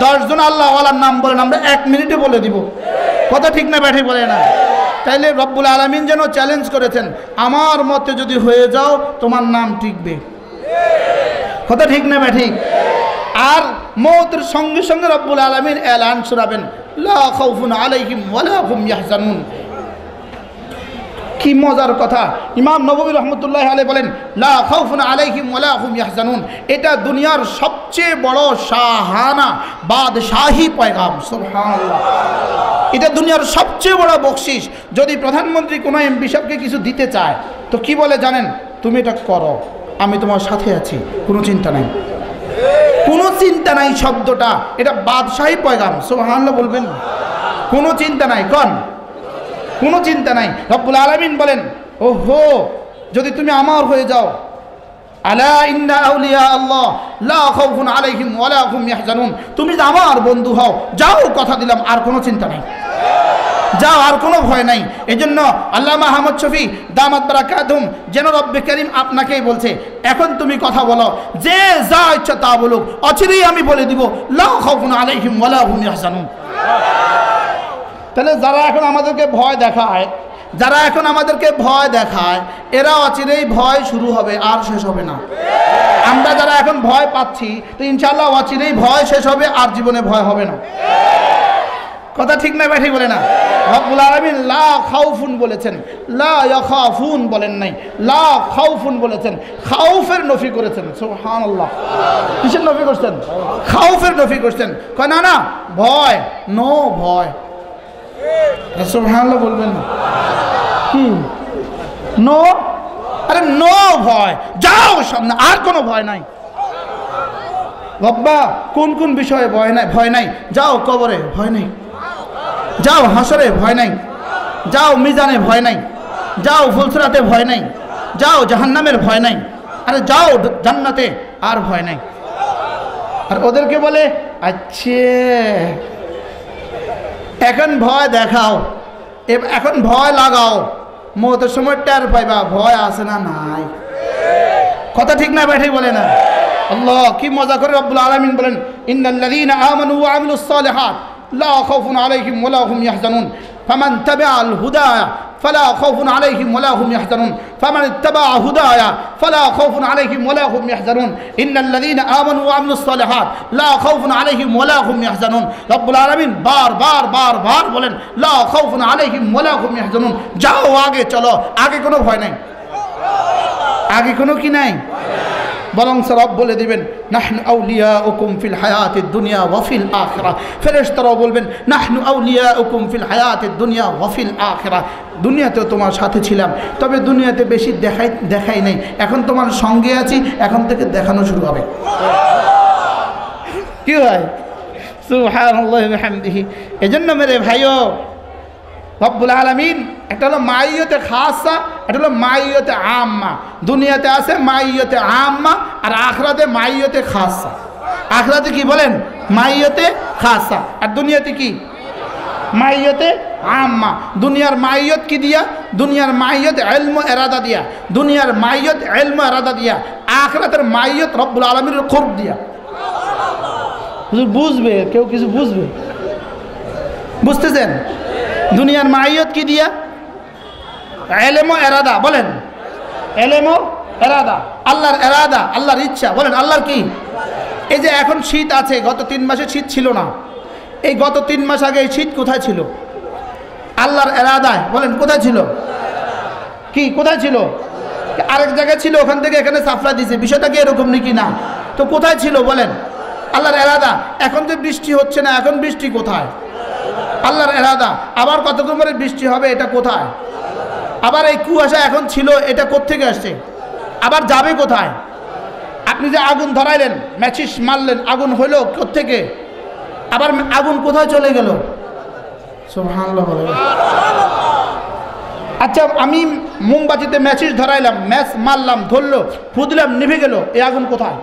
10 জন আল্লাহ ওয়ালার নাম বলেন, আমরা 1 মিনিটে বলে দিব। কথা ঠিক না ব্যাঠিক বলে না? তাইলে রব্বুল আলামিন যেন চ্যালেঞ্জ করেছেন, আমার মতে যদি হয়ে যাও তোমার নাম টিকবে। কথা ঠিক না ব্যাঠিক? আর মওতের সঙ্গে সঙ্গে রব্বুল আলামিন এলান শোনাবেন, লা খাউফুন আলাইহিম ওয়ালা হুম ইয়াহজানুন। কি মজার কথা! ইমাম নববী রহমতুল্লাহ আলাইহি বলেন, লা খাউফুন আলাইহিম ওয়ালা হুম ইয়াহজানুন। এটা দুনিয়ার সবচেয়ে বড় শাহানা বাদশাহী পয়গাম। সুবহানাল্লাহ। এটা দুনিয়ার সবচেয়ে বড় বকশিশ। যদি প্রধানমন্ত্রী কোনো এমপি সাহেবকে কিছু দিতে চায় তো কি বলে জানেন? তুমি এটা করো, আমি তোমার সাথে আছি, কোনো চিন্তা নাই। কোনো চিন্তা নাই শব্দটা, এটা বাদশাহী পয়গাম। সুবহানাল্লাহ বলবেন। কোনো চিন্তা নাই, কোন কোনো চিন্তা নাই। রব্বুল আলামিন বলেন, ওহো যদি তুমি আমার হয়ে যাও, আলা ইন্না আউলিয়া আল্লাহ লা খাউফুন আলাইহিম ওয়ালা হুম ইয়াহজানুন, তুমি যে আমার বন্ধু হও, যাও, কথা দিলাম, আর কোনো চিন্তা নাই, যাও, আর কোনো ভয় নাই। এজন্য আল্লামা আহমদ শফি দামাত বারাকাতুহুম যেন রব্বে কারীম আপনাকেই বলছে, এখন তুমি কথা বলো, যে যা ইচ্ছা তা বলুক, অচিরেই আমি বলে দিব লা খাউফুন আলাইহিম ওয়ালা হুম ইয়াহজানুন। তাহলে যারা এখন আমাদেরকে ভয় দেখায়, যারা এখন আমাদেরকে ভয় দেখায়, এরা অচিরেই ভয় শুরু হবে, আর শেষ হবে না। আমরা যারা এখন ভয় পাচ্ছি, তো ইনশাআল্লাহ অচিরেই ভয় শেষ হবে, আর জীবনে ভয় হবে না। কথা ঠিক না ব্যাঠি বলে না? রব্বুল আলামিন লা খাউফুন বলেছেন, লা ইয়াখাফুন বলেন নাই, লা খাউফুন বলেছেন, খাউফের নফি করেছেন। সুবহানাল্লাহ। কিসের নফি করছেন? খাউফের নফি করছেন। কয় না না, ভয়, নো ভয়। সুবহানাল্লাহ বলবেন না? কি নো? আরে নো ভয়, যাও সামনে, আর কোনো ভয় নাই। বাবা কোন কোন বিষয়ে ভয় নাই? ভয় নাই, যাও কবরে, ভয় নাই, যাও হাসরে, ভয় নাই, যাও মিজানে, ভয় নাই, যাও ফুলসরাতে, ভয় নাই, যাও জাহান্নামের, ভয় নাই, আরে যাও জান্নাতে, আর ভয় নাই। আর ওদেরকে বলে, আচ্ছা এখন ভয় দেখাও, এখন ভয় লাগাও, মওতের সময় টের পাইবা ভয় আছে না নাই। কথা ঠিক না ব্যাঠি বলে না? আল্লাহ কি মজা করে রব্বুল আলামিন বলেন, ইন্নাল্লাযীনা আমানু ওয়া আমিলুস সালিহাত লা খাউফুন আলাইহিম ওয়ালা হুম ইয়াহজানুন ফামান তাবিআল হুদায়া ফালা খাউফুন আলাইহিম ওয়ালা হুম ইয়াহজানুন ফামান ইত্তাবা হুদায়া ফালা খাউফুন আলাইহিম ওয়ালা হুম ইয়াহজানুন ইন্নাল্লাযীনা আমানু ওয়া আমিলুস সালিহাত লা খাউফুন আলাইহিম ওয়ালা হুম ইয়াহজানুন। রব্বুল আলামিন বার বলেন, লা খাউফুন আলাইহিম ওয়ালা হুম ইয়াহজানুন। যাও আগে চলো, আগে কোনো ভয় নাই, আগে কোনো কি নাই, বরং রব বলে দিবেন, নাহনু আউলিয়াউকুম ফিল হায়াতিদ দুনিয়া ওয়া ফিল আখিরাহ। ফেরেশতারাও বলবেন, নাহনু আউলিয়াউকুম ফিল হায়াতিদ দুনিয়া ওয়া ফিল আখিরাহ। দুনিয়াতেও তোমার সাথে ছিলাম, তবে দুনিয়াতে বেশি দেখাই নাই, এখন তোমার সঙ্গে আছি, এখন থেকে দেখানো শুরু হবে। কি হয়? সুবহানাল্লাহি ওয়া বিহামদিহি। এজন্য মেরে ভাইও, রব্বুল আলামিন একটা হলো মাইয়তে খাসা, এটা হলো মাইয়তে আম্মা। দুনিয়াতে আছে মাইয়তে আম্মা, আর আখিরাতে মাইয়তে খাসা। আখিরাতে কি বলেন? মাইয়তে খাসা। আর দুনিয়াতে কি? মাইয়তে আম্মা। দুনিয়ার মাইয়ত কি দিয়া? দুনিয়ার মাইয়ত ইলম ইরাদা দিয়া, দুনিয়ার মাইয়ত ইলম ইরাদা দিয়া, আখিরাতের মাইয়ত রব্বুল আলামিনের কুরব দিয়া। বুঝবে কেউ কিছু বুঝবে? বুঝতেছেন? দুনিয়ার মাইয়ত কি দিয়া? ইলম ইরাদা। বলেন ইলম ইরাদা, আল্লাহর ইরাদা, আল্লাহর ইচ্ছা। বলেন আল্লাহর কি? এই যে এখন শীত আছে, গত 3 মাসে শীত ছিল না। এই গত 3 মাস আগে এই শীত কোথায় ছিল? আল্লাহর ইরাদায়। বলেন কোথায় ছিল? কি কোথায় ছিল? আরেক জায়গায় ছিল, ওখান থেকে এখানে সাফরা দিয়েছে। বিষয়টা কি এরকম নাকি? না তো কোথায় ছিল? বলেন আল্লাহর ইরাদা। এখন যে বৃষ্টি হচ্ছে না, এখন বৃষ্টি কোথায়? আল্লাহর ইরাদা। আবার কতক্ষণ পরে বৃষ্টি হবে, এটা কোথায়? আবার এই কুয়াশা এখন ছিল, এটা কোত্থেকে আসছে? আবার যাবে কোথায়? আপনি যে আগুন ধরাইলেন, ম্যাচিস মারলেন, আগুন হইলো কোত্থেকে? আবার আগুন কোথায় চলে গেল? সুবহানাল্লাহ। আচ্ছা আমি মোমবাতিতে ম্যাচিস ধরাইলাম, ম্যাচ মারলাম, ধরলো, ফু দিলাম, নিভে গেল, এই আগুন কোথায়?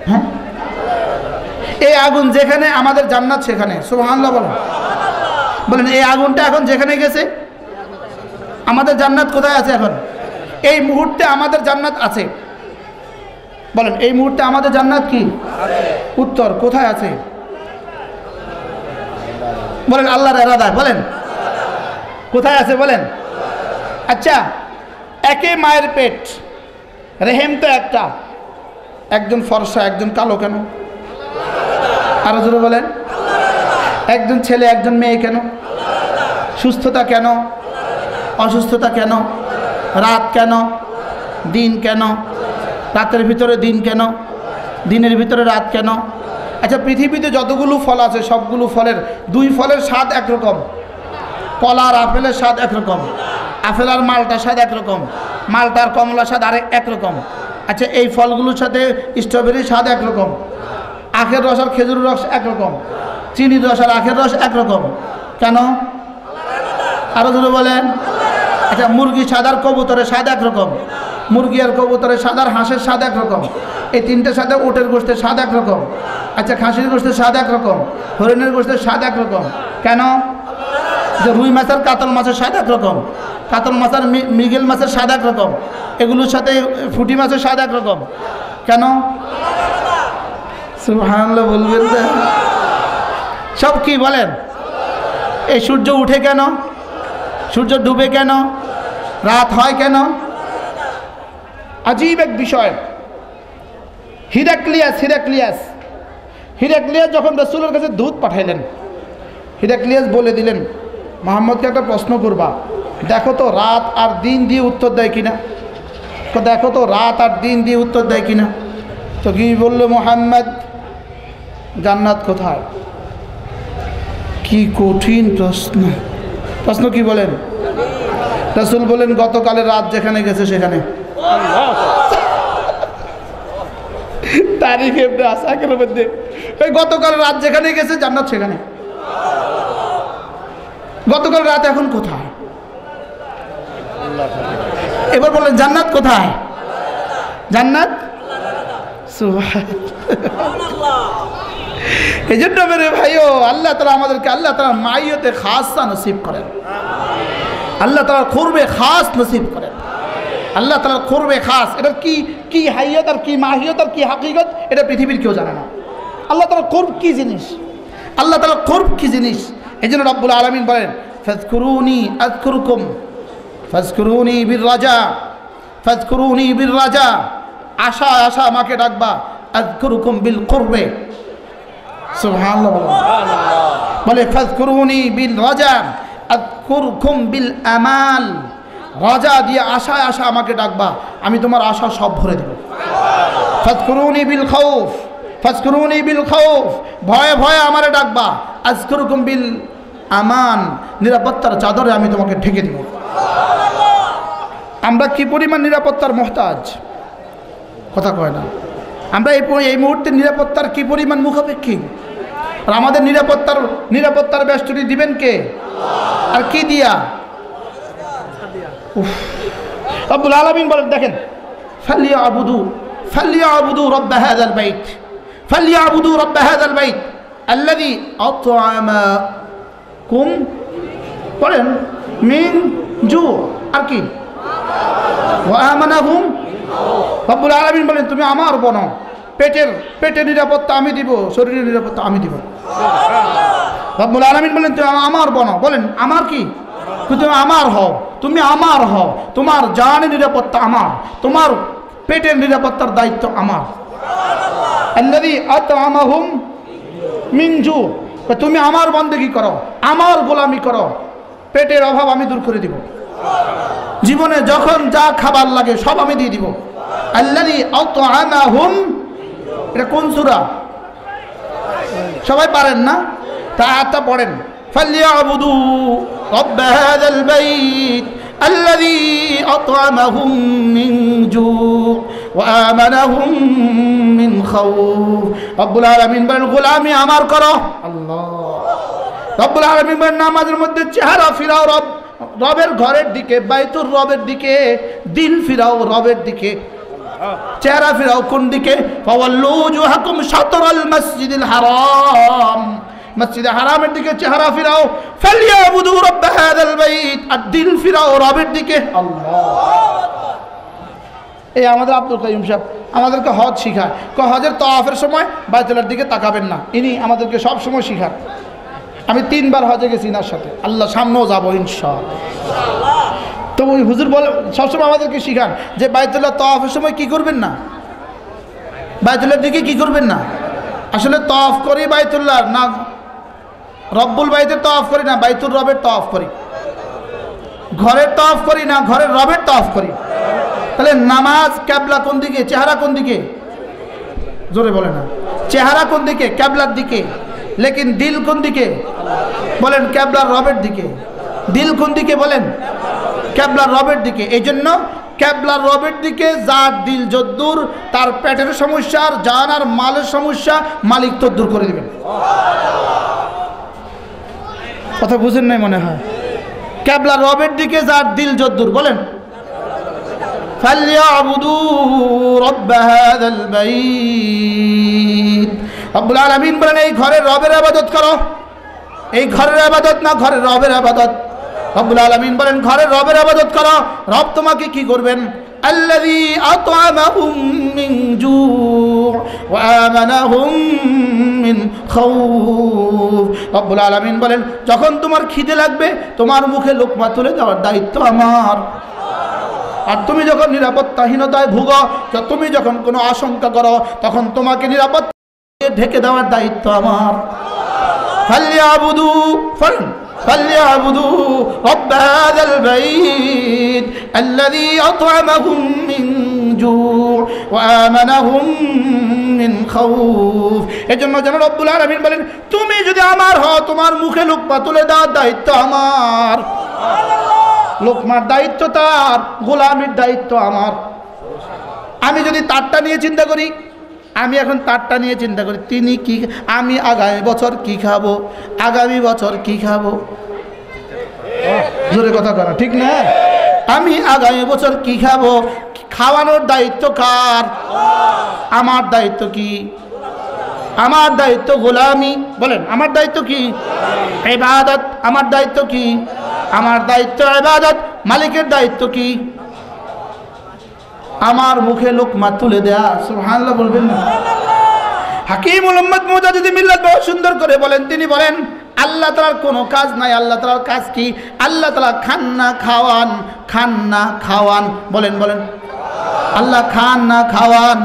হ্যাঁ, এই আগুন যেখানে আমাদের জান্নাত সেখানে। সুবহানাল্লাহ বলেন। বলেন এই আগুনটা এখন যেখানে গেছে, আমাদের জান্নাত কোথায় আছে? এখন এই মুহূর্তে আমাদের জান্নাত আছে। বলেন এই মুহূর্তে আমাদের জান্নাত কি? উত্তর কোথায় আছে? বলেন আল্লাহর ইরাদায়। বলেন কোথায় আছে? বলেন। আচ্ছা একে মায়ের পেট, রেহেম তো একটা, একজন ফর্সা একজন কালো কেন? আরো জোরে বলেন। একজন ছেলে একজন মেয়ে কেন? সুস্থতা কেন? অসুস্থতা কেন? রাত কেন? দিন কেন? রাতের ভিতরে দিন কেন? দিনের ভিতরে রাত কেন? আচ্ছা, পৃথিবীতে যতগুলো ফল আছে সবগুলো ফলের দুই ফলের স্বাদ একরকম। কলা আর আপেলের স্বাদ একরকম, আপেল আর মালটার স্বাদ একরকম, মালটা আর কমলার স্বাদ আরেক একরকম। আচ্ছা, এই ফলগুলোর সাথে স্ট্রবেরির স্বাদ একরকম, আখের রস আর খেজুরের রস একরকম, চিনির রস আর আখের রস একরকম। কেন? আরো জোরে বলেন। আচ্ছা, মুরগি স্বাদ আর কবুতরের স্বাদ একরকম, মুরগি আর কবুতরের স্বাদ আর হাঁসের স্বাদ একরকম। এই তিনটের সাথে উটের গোশতের স্বাদ একরকম। আচ্ছা, খাসির গোশতের স্বাদ একরকম, হরিণের গোশতের স্বাদ একরকম। কেন? যে রুই মাছ আর কাতল মাছের স্বাদ একরকম, কাতল মাছ আর মৃগেল মাছের স্বাদ একরকম, এগুলোর সাথে ফুটি মাছের স্বাদ একরকম। কেন? সুবহানাল্লাহ বলবেন না? সব কি বলেন? এই সূর্য উঠে কেন? সূর্য ডুবে কেন? রাত হয় কেন? আজীব এক বিষয়। হিরাক্লিয়াস যখন রাসূলের কাছে দূত পাঠাইলেন, হিরাক্লিয়াস বলে দিলেন, মুহাম্মদকে একটা প্রশ্ন করবা, দেখো তো রাত আর দিন দিয়ে উত্তর দেয় কিনা। তো দেখো তো রাত আর দিন দিয়ে উত্তর দেয় কিনা। তো কি বললো মুহাম্মদ? জান্নাত কোথায়? কি কঠিন প্রশ্ন। প্রশ্ন কি বলেন? রাসূল বলেন, গতকালের রাত যেখানে গেছে সেখানে। তারিখ এমনি আসাকের মধ্যে এই গতকাল রাত যেখানে গেছে জান্নাত সেখানে। গতকাল রাত এখন কোথায়? এবার বলেন জান্নাত কোথায়? জান্নাত এই জন্য মেরে ভাইও, আল্লাহ তাআলা আমাদেরকে আল্লাহ তাআলা মাইয়তে খাসা নসিব করেন, আল্লাহ তাআলা কুরবে খাস নসিব করেন, আল্লাহ তাআলা কুরবে খাস। এটার কি কি হাইয়ত আর কি মাহিয়ত আর কি হাকিকত এটা পৃথিবীর কেউ জানে না। আল্লাহ তাআলা কুরব কি জিনিস, আল্লাহ তাআলা কুরব কি জিনিস। এই জন্য রব্বুল আলামিন বলেন, ফাযকুরুনি আযকুরকুম ফাযকুরুনি বির রাজা, ফাযকুরুনি বির রাজা, আশা আশা আমাকে ডাকবা, আযকুরকুম বিল কুরবে। সুবহানাল্লাহ বলে, ফাযকুরুনি বিল রাজা আযকুরকুম বিল আমাল। রাজা দিয়ে আশায় আশা আমাকে ডাকবা, আমি তোমার আশা সব ভরে দেব। ফাযকুরুনি বিল খাউফ, ফাযকুরুনি বিল খাউফ, ভয়ে ভয়ে আমারে ডাকবা, আযকুরকুম বিল আমান, নিরাপত্তার চাদরে আমি তোমাকে ঢেকে দেব। আমরা কি পরিমাণ নিরাপত্তার মুহতাজ, কথা কয় না। আমরা এই মুহূর্তে নিরাপত্তার কি পরিমাণ মুখাপেক্ষী। আর আমাদের নিরাপত্তার বেষ্টনী দিবেন কে? আর কি দিয়া? রব্বুল আলামিন বলেন, দেখেন, ফালিয়াবুদু রাব্ব হাযাল বাইত, ফালিয়াবুদু রাব্ব হাযাল বাইত আল্লাযী আত'আমাকুম বলেন মিন জু, আর কি ওয়া আমানাহুম। রব্বুল আলামিন বলেন, তুমি আমার বনো, পেটের নিরাপত্তা আমি দিব, শরীরের নিরাপত্তা আমি দিব। রব্বুল আলামিন বলেন, তুমি আমার বনো, বলেন আমার কি? তুমি আমার হও, তুমি আমার হও, তোমার জানের নিরাপত্তা আমার, তোমার পেটের নিরাপত্তার দায়িত্ব আমার। আল্লাযী আত'আমাহুম মিন জু, তুমি আমার বন্দেগী করো, আমার গোলামি করো, পেটের অভাব আমি দূর করে দিব। জীবনে যখন যা খাবার লাগে সব আমি দিয়ে দিব। আল্লাযী আত'আমাহুম, এটা কোন সূরা? সবাই পারেন না? তা আয়াতটা পড়েন, ফালিয়াবুদু রাব্ব হাযাল বাইত আল্লাযী আত'আমাহুম মিন জু ওয়া আমানাহুম মিন খাউফ। রব্বুল আলামিন বলেন, গোলামি আমার করো। আল্লাহ রব্বুল আলামিন বলেন, নামাজের মধ্যে চেহারা ফিরাও রবের ঘরের দিকে, বাইতুর রবের দিকে, দিল ফিরাও রবের দিকে। চেহারা ফিরাও কোন দিকে? ফাওয়াল্লু ওয়াজহাকুম শাতরাল মসজিদিল হারাম, মসজিদে হারামের দিকে চেহারা ফিরাও। ফালিয়াবুদু রাব্ব হাযাল বাইত, আর দিল ফিরাও রবের দিকে। আল্লাহ। এই আমাদের আব্দুল কাইয়ুম সাহেব আমাদেরকে হজ শিখায়, হজের তাওয়াফের সময় বাইতুল্লাহর দিকে তাকাবেন না। ইনি আমাদেরকে সব সময় শিখান। আমি 3 বার হজে গেছি ইনার সাথে, আল্লাহ সামনেও যাবো ইনশাআল্লাহ। তো ওই হুজুর বলে সবসময় আমাদেরকে শিখান যে বাইতুল্লাহ তাওয়াফের সময় কি করবেন না, বাইতুল্লাহর দিকে কি করবেন না। আসলে তাওয়াফ করি বাইতুল্লাহ না, রব্বুল বাইতের তাওয়াফ করি না, বাইতুর রবের তাওয়াফ করি। ঘরের তওয়াফ করি না ঘরের রবের তওয়াফ করি? তাহলে নামাজ কিবলা কোন দিকে, চেহারা কোন দিকে? জোরে বলে না। চেহারা কোন দিকে? কিবলার দিকে। লেকিন দিল কোন দিকে? বলেন কিবলার রবের দিকে। দিল কোন দিকে বলেন? কিবলার রবের দিকে। এই জন্য কিবলার রবের দিকে যার দিল যদ্দূর, তার পেটের সমস্যা আর জান আর মালের সমস্যা মালিক তো দূর করে দিবেন। কথা বুঝেন নাই মনে হয়? কিবলার রবের দিকে যার দিল যদ্দূর, বলেন ফালইয়াবুদু রাব্ব হাযাল বাইত। রব্বুল আলামিন বলেন এই ঘরের রবের ইবাদত করো। এই ঘরের ইবাদত না, ঘরের রবের ইবাদত। রব্বুল আলামিন বলেন ঘরের রবের ইবাদত করো। রব তোমাকে কি করবেন? আল্লাযী আত'আমাহুম মিন জু' ওয়া আমানাহুম মিন খাউফ। রব্বুল আলামিন বলেন যখন তোমার খিদে লাগবে তোমার মুখে লোকমা তুলে দেওয়ার দায়িত্ব আমার। আর তুমি যখন নিরাপত্তাহীনতায় ভুগো, তুমি যখন কোনো আশঙ্কা করো, তখন তোমাকে নিরাপত্তা ঢেকে দেওয়ার দায়িত্ব আমার। ফালইয়াবুদু فليعبدوا رب هذا البيت الذي أطعمهم من جوع وآمنهم من خوف। এজন্য যেন রব্বুল আলামিন বলেন তুমি যদি আমার হও তোমার মুখে লোকমা তুলে দেওয়ার দায়িত্ব আমার। লোকমার দায়িত্ব তার, গোলামির দায়িত্ব আমার। আমি যদি তারটা নিয়ে চিন্তা করি, আমি এখন তারটা নিয়ে চিন্তা করি তিনি কি, আমি আগামী বছর কি খাবো, আগামী বছর কি খাবো। জোরে কথা করা ঠিক না? আমি আগামী বছর কি খাবো, খাওয়ানোর দায়িত্ব কার? আমার দায়িত্ব কি? আমার দায়িত্ব গোলামি। বলেন আমার দায়িত্ব কি? ইবাদত। আমার দায়িত্ব কি? আমার দায়িত্ব ইবাদত। মালিকের দায়িত্ব কি? আমার মুখে লোকমা তুলে দেয়া। সুবহানাল্লাহ বলবেন না? হাকিমুল উম্মত মুজাদ্দিদ মিল্লাত বহু সুন্দর করে বলেন, তিনি বলেন আল্লাহ তাআলার কোনো কাজ নাই। আল্লাহ তাআলার কাজ কি? আল্লাহ তাআলা খান না খাওয়ান, খান না খাওয়ান। বলেন বলেন আল্লাহ খান না খাওয়ান।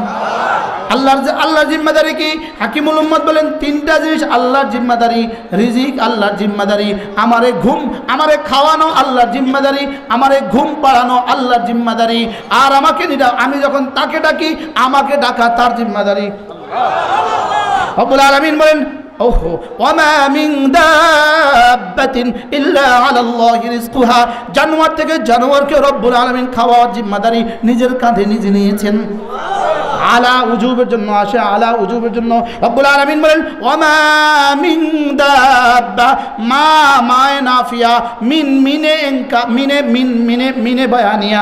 আল্লাহর জিম্মাদারি কি? হাকিমুল উম্মত বলেন তিনটা জিনিস আল্লাহর জিম্মাদারি। রিজিক আল্লাহর জিম্মাদারি, আমারে ঘুম আমারে খাওয়ানো আল্লাহর জিম্মাদারি, আমারে ঘুম পাড়ানো আল্লাহর জিম্মাদারি, আর আমাকে আমি যখন তাকে ডাকি আমাকে ডাকা তার জিম্মাদারি। রব্বুল আলামিন বলেন ওহো ওয়ামা মিন দাব্বাতিন ইল্লা আলাল্লাহি রিজকুহা। জানোয়ার থেকে জানোয়ারকে রব্বুল আলামিন খাওয়ার জিম্মাদারি নিজের কাঁধে নিজে নিয়েছেন। আলা উজুবের জন্য আসে, আলা উজুবের জন্য রব্বুল আলামিন বলেন ওয়ামা মিন দাব্বা, মা মায়ে নাফিয়া, মিন মিনে এনকা, মিনে মিন মিনে মিনে বায়ানিয়া,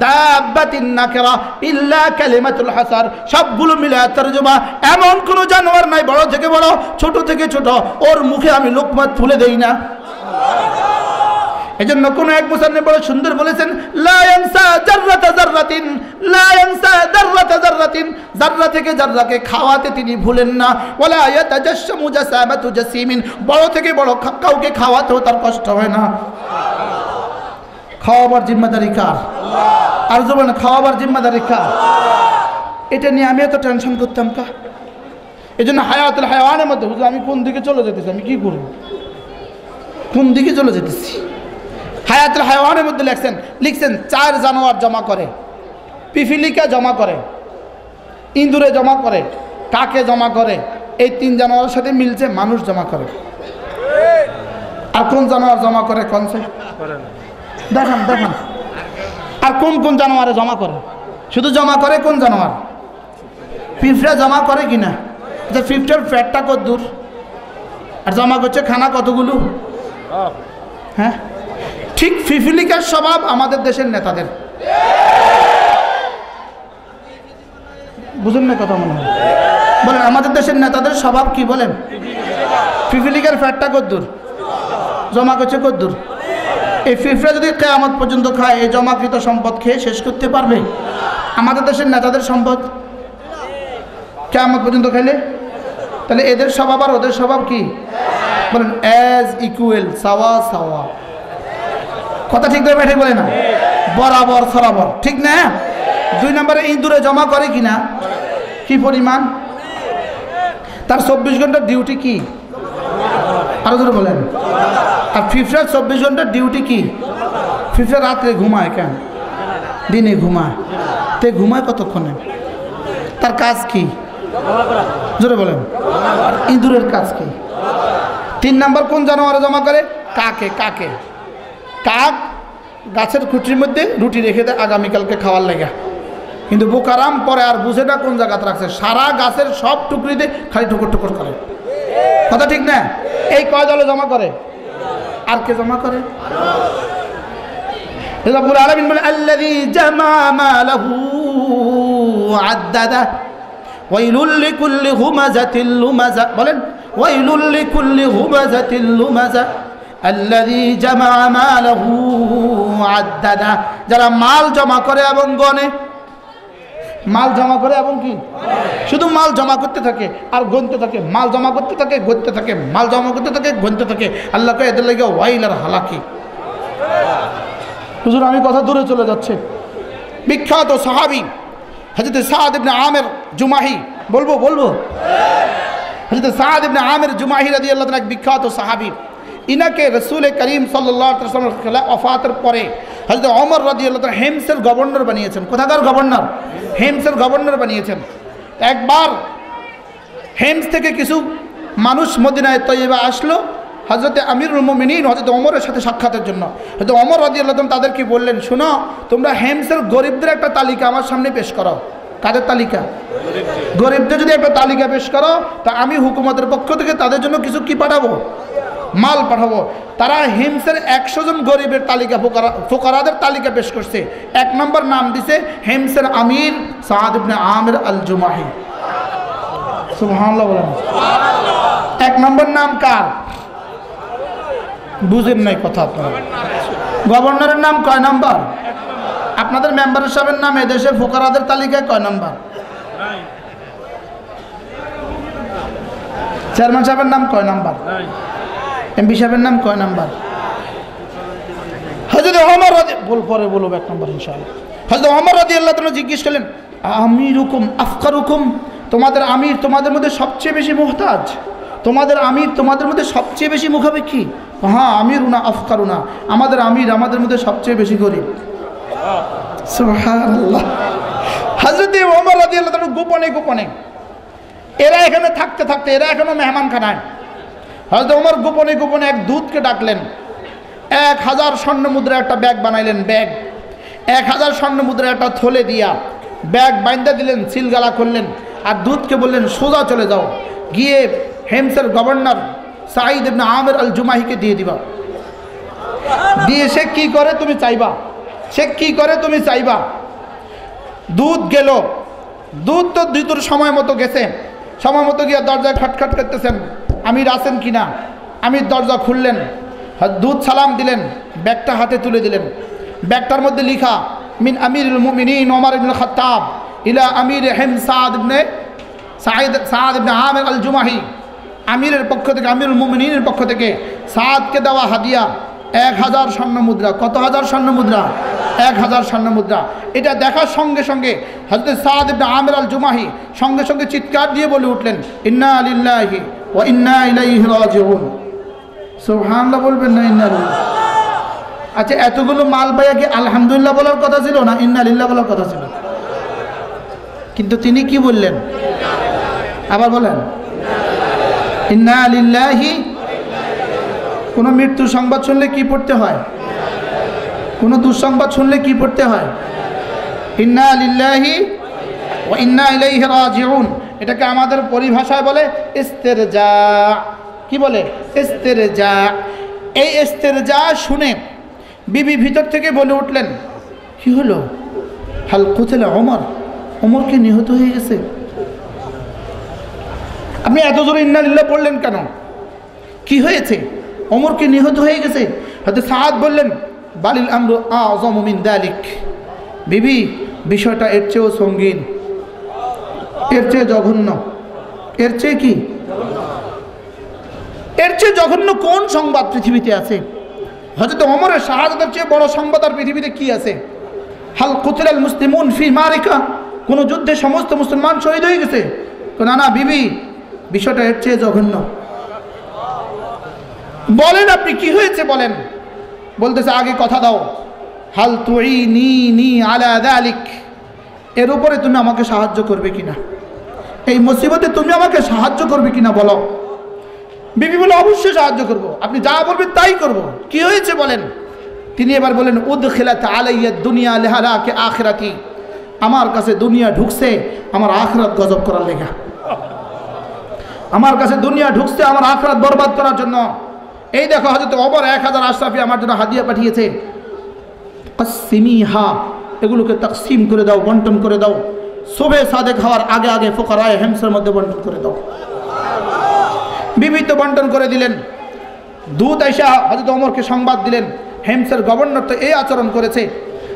দাব্বাতিন নাকিরা ইল্লা কালিমাতুল হাসার। সবগুলো মিলে তরজমা, এমন কোন জানোয়ার নাই বড় থেকে বড়, ছোট থেকে ছোট, ওর মুখে আমি লোকমা তুলে দেই না। এজন্য কোন এক মুসান্নিফ বড় সুন্দর বলেছেন লা ইয়ানসা জাররাতা জাররাতিন, লা ইয়ানসা জাররাতা জাররাতিন, জাররা থেকে জাররাকে খাওয়াতে তিনি ভুলেন না। ওয়ালা ইয়াতাজাশশামু জাসামাতু জাসিমিন, বড় থেকে বড় কাউকে খাওয়াতেও তার কষ্ট হয় না। খাওয়াবার জিম্মাদারি কার? আর যখন খাওয়াবার জিম্মাদারি কার? এটা নিয়ে আমি এত টেনশন করতাম কা? এজন্য হায়াতুল হায়াওয়ানের মধ্যে হুজুর আমি কোন দিকে চলে যেতেছি, আমি কি করব, কোন দিকে চলে যেতেছি? হায়াতুল হায়াওয়ানের মধ্যে লিখছেন 4 জানোয়ার জমা করে, পিপিলিকা জমা করে, ইঁদুরে জমা করে, কাকে জমা করে। এই 3 জানোয়ারের সাথে মিলছে মানুষ জমা করে। আর কোন জানোয়ার জমা করে? কোনছে দেখান দেখান। আর কোন কোন জানোয়ারে জমা করে? শুধু জমা করে কোন জানোয়ার? পিঁপড়া জমা করে কিনা? আচ্ছা পিঁপড়ার পেটটা কত দূর আর জমা করছে খানা কতগুলো? হ্যাঁ ঠিক পিপিলিকার স্বভাব আমাদের দেশের নেতাদের। বুঝুন না কথা মনে হয়? বলেন আমাদের দেশের নেতাদের স্বভাব কি বলেন? পিপিলিকার পেটটা কত দূর, জমা করছে কত দূর। এই পিঁপড়া যদি কিয়ামত পর্যন্ত খায় এই জমাকৃত সম্পদ খেয়ে শেষ করতে পারবে? আমাদের দেশের নেতাদের সম্পদ কিয়ামত পর্যন্ত খাইলে? তাহলে এদের স্বভাব আর ওদের স্বভাব কি বলেন? অ্যাজ ইকুয়াল, সাওয়া সাওয়া। কথা ঠিক ধরে বেঠে বলে না? বরাবর সরাবর, ঠিক না? 2 নম্বরে ইঁদুরে জমা করে কিনা? কি পরিমাণ? তার 24 ঘন্টার ডিউটি কি? আরো ধরে বলেন আর ফিফরা 24 ঘন্টার ডিউটি কি? ফিফরা রাত্রে ঘুমায় কেন? দিনে ঘুমায়। তে ঘুমায় কতক্ষণে? তার কাজ কি? জোরে বলেন। আর ইঁদুরের কাজ কি? 3 নাম্বার কোন জানোয়ারে জমা করে? কাকে। কাকে কাক গাছের খুঁটির মধ্যে রুটি রেখে দেয় আগামীকালকে খাওয়ার লেগে, কিন্তু বোকারাম পরে আর বুঝে না কোন জায়গাতে রাখছে, সারা গাছের সব টুকরিতে খালি টুকুর টুকুর করে। কথা ঠিক না? এই কয় দলে জমা করে? আর কে জমা করে? রব্বুল আলামিন বলেন আল্লাযী জামা মালাহু আদ্দাদা ওয়াইলুল লিকুল্লি হুমাযাতিল লুমাযা। বলেন ওয়াইলুল লিকুল্লি হুমাযাতিল লুমাযা আল্লাযী জামা মালাহু আদ্দাদা। যারা মাল জমা করে এবং গনে, মাল জমা করে এবং কি শুধু মাল জমা করতে থাকে আর গণতে থাকে, মাল জমা করতে থাকে গণতে থাকে, মাল জমা করতে থাকে গণতে থাকে। আল্লাহ কয় এদের লাগে ওয়াইল আর হালাকি। হুজুর আমি কথা দূরে চলে যাচ্ছে। বিখ্যাত সাহাবী হযরত সাদ ইবনে আমির জুমাহি, বলবো হযরত সাদ ইবনে আমির জুমাহি রাদিয়াল্লাহু তাআলা এক বিখ্যাত সাহাবী। ইনাকে রাসূল করিম সাল্লাল্লাহু আলাইহি ওয়াসাল্লামের ওয়াফাতের পরে হযরত ওমর রাদিয়াল্লাহু তাআলা হেমসের গভর্নর বানিয়েছেন। কোথাকার গভর্নর? হেমসের গভর্নর বানিয়েছেন। একবার হেমস থেকে কিছু মানুষ মদিনায় তৈয়বা আসলো হযরত আমিরুল মুমিনিন হযরত ওমরের সাথে সাক্ষাতের জন্য। হযরত ওমর রাদিয়াল্লাহু তাআলা তাদেরকে বললেন, শোনো তোমরা হেমসের গরিবদের একটা তালিকা আমার সামনে পেশ করো। কাদের তালিকা? গরিবদের যদি একটা তালিকা পেশ করো তা আমি হুকুমতের পক্ষ থেকে তাদের জন্য কিছু কি পাঠাবো? মাল পাঠাবো। তারা হেমসের 100 জন গরিবের তালিকা, ফুকারাদের তালিকা পেশ করছে। 1 নম্বর নাম দিছে হেমসের আমির সাদ ইবনে আমির আল জুমাহি। সুবহানাল্লাহ বলেন। 1 নম্বর নাম কার? বুঝেন নাই কথা আপনারা? গভর্নরের নাম কয় নাম্বার? আপনাদের মেম্বার সাহেবের নাম এদেশে ফুকারাদের তালিকায় কয় নাম্বার? চেয়ারম্যান সাহেবের নাম কয় নাম্বার? এমপি সাহেবের নাম কয় নাম্বার? হযরত ওমর পরে বলবো 1 নম্বর ইনশাআল্লাহ। হযরত ওমর রাদিয়াল্লাহু তাআলা জিজ্ঞেস করলেন, আমিরুকুম আফকারুকুম, তোমাদের আমির তোমাদের মধ্যে সবচেয়ে বেশি মুহতাজ, তোমাদের আমির তোমাদের মধ্যে সবচেয়ে বেশি মুখাপেক্ষী? হ্যাঁ আমিরুনা আফকারুনা, আমাদের আমির আমাদের মধ্যে সবচেয়ে বেশি গরিব। সুবহানাল্লাহ। হযরত ওমর রাদিয়াল্লাহু তাআলা গোপনে গোপনে, এরা এখানে থাকতে থাকতে এরা এখনো মেহমানখানায়, হযরত ওমর গোপনে গোপনে এক দূতকে ডাকলেন। 1000 স্বর্ণ মুদ্রা একটা ব্যাগ বানাইলেন, ব্যাগ 1000 স্বর্ণ মুদ্রা একটা থলে দিয়া ব্যাগ বাইন্দা দিলেন, সিলগালা করলেন আর দূতকে বললেন সোজা চলে যাও, গিয়ে হেমসের গভর্নর সাঈদ ইবনে আমির আল জুমাহিকে দিয়ে দিবা। দিয়ে সে কি করে তুমি চাইবা, সে কি করে তুমি চাইবা। দূত গেল, দূত তো দ্রুতর সময় মতো গেছে, সময় মতো গিয়ে দরজায় খটখট করতেছেন, আমির আছেন কিনা। আমির দরজা খুললেন, দূত সালাম দিলেন, ব্যাগটা হাতে তুলে দিলেন। ব্যাগটার মধ্যে লিখা মিন আমিরুল মুমিনিন ওমর ইবনে খাত্তাব ইলা আমির হেমস সাদ ইবনে আমির আল জুমাহি। আমিরের পক্ষ থেকে, আমিরুল মুমিনিনের পক্ষ থেকে সাদকে দেওয়া হাদিয়া 1000 স্বর্ণ মুদ্রা। কত হাজার স্বর্ণ মুদ্রা? 1000 স্বর্ণ মুদ্রা। এটা দেখার সঙ্গে সঙ্গে হযরত সাদ ইবনে আমির আল জুমাহি সঙ্গে সঙ্গে চিৎকার দিয়ে বলে উঠলেন, ইন্না লিল্লাহি ওয়া ইন্না ইলাইহি রাজিউন। সুবহানাল্লাহ বলবেন না? ইন্না লিল্লাহি। আচ্ছা এতগুলো মাল পাইয়া কি আলহামদুলিল্লাহ বলার কথা ছিল না ইন্না লিল্লাহ বলার কথা ছিল? কিন্তু তিনি কি বললেন? আবার বলেন ইন্না লিল্লাহি। কোনো মৃত্যু সংবাদ শুনলে কি পড়তে হয়? কোনো দুঃসংবাদ শুনলে কি পড়তে হয়? ইন্না লিল্লাহি ওয়া ইন্না ইলাইহি রাজিউন। এটাকে আমাদের পরিভাষায় বলে ইস্তেরজা। কি বলে? ইস্তেরজা। এই ইস্তেরজা শুনে বিবি ভিতর থেকে বলে উঠলেন, কি হলো? হাল কুতিলা ওমর, ওমর কি নিহত হয়ে গেছে? আপনি এত জোরে ইন্না লিল্লাহ পড়লেন কেন? কি হয়েছে? ওমর কি নিহত হয়ে গেছে? হয়তো সাদ বললেন, বালিল আমরু আযমু মিন যালিক। বিবি বিষয়টা এর চেয়েও সঙ্গীন, এর চেয়ে জঘন্য। এর চেয়ে কি? এর চেয়ে জঘন্য কোন সংবাদ পৃথিবীতে আছে? হযরত ওমরের শাহাদাতের চেয়ে বড় সংবাদ আর পৃথিবীতে কি আছে? হাল কুতিলাল মুসলিমুন ফি মারিকা, কোন যুদ্ধে সমস্ত মুসলমান শহীদ হয়ে গেছে? না না বিবি, বিষয়টা এর চেয়ে জঘন্য। বলেন আপনি কি হয়েছে বলেন। বলতেছে আগে কথা দাও, হাল তুইনি আলা যালিক, এর উপরে তুমি আমাকে সাহায্য করবে কিনা, এই মুসিবতে তুমি আমাকে সাহায্য করবে কিনা বলো। বিবি বলে অবশ্যই সাহায্য করব, আপনি যা বলবেন তাই করব। কি হয়েছে বলেন। তিনি এবার বলেন উদখিলাত আলাইয়া দুনিয়া লিহালাকি আখিরাতি, আমার কাছে দুনিয়া ঢুকছে আমার আখিরাত গজব করার লেগা, আমার কাছে দুনিয়া ঢুকছে আমার আখিরাত বরবাদ করার জন্য। এই দেখো হযরত ওমর 1000 আশরাফি আমার জন্য হাদিয়া পাঠিয়েছে, কাসসিমিহা, এগুলোকে তাকসিম করে দাও, বন্টন করে দাও। সুবে সাদেক হওয়ার আগে আগে ফুকারায়ে হিমসের মধ্যে বন্টন করে দাও। বিবি তো বন্টন করে দিলেন। দূত আইসা হযরত ওমরকে সংবাদ দিলেন, হেমসের গভর্নর তো এই আচরণ করেছে।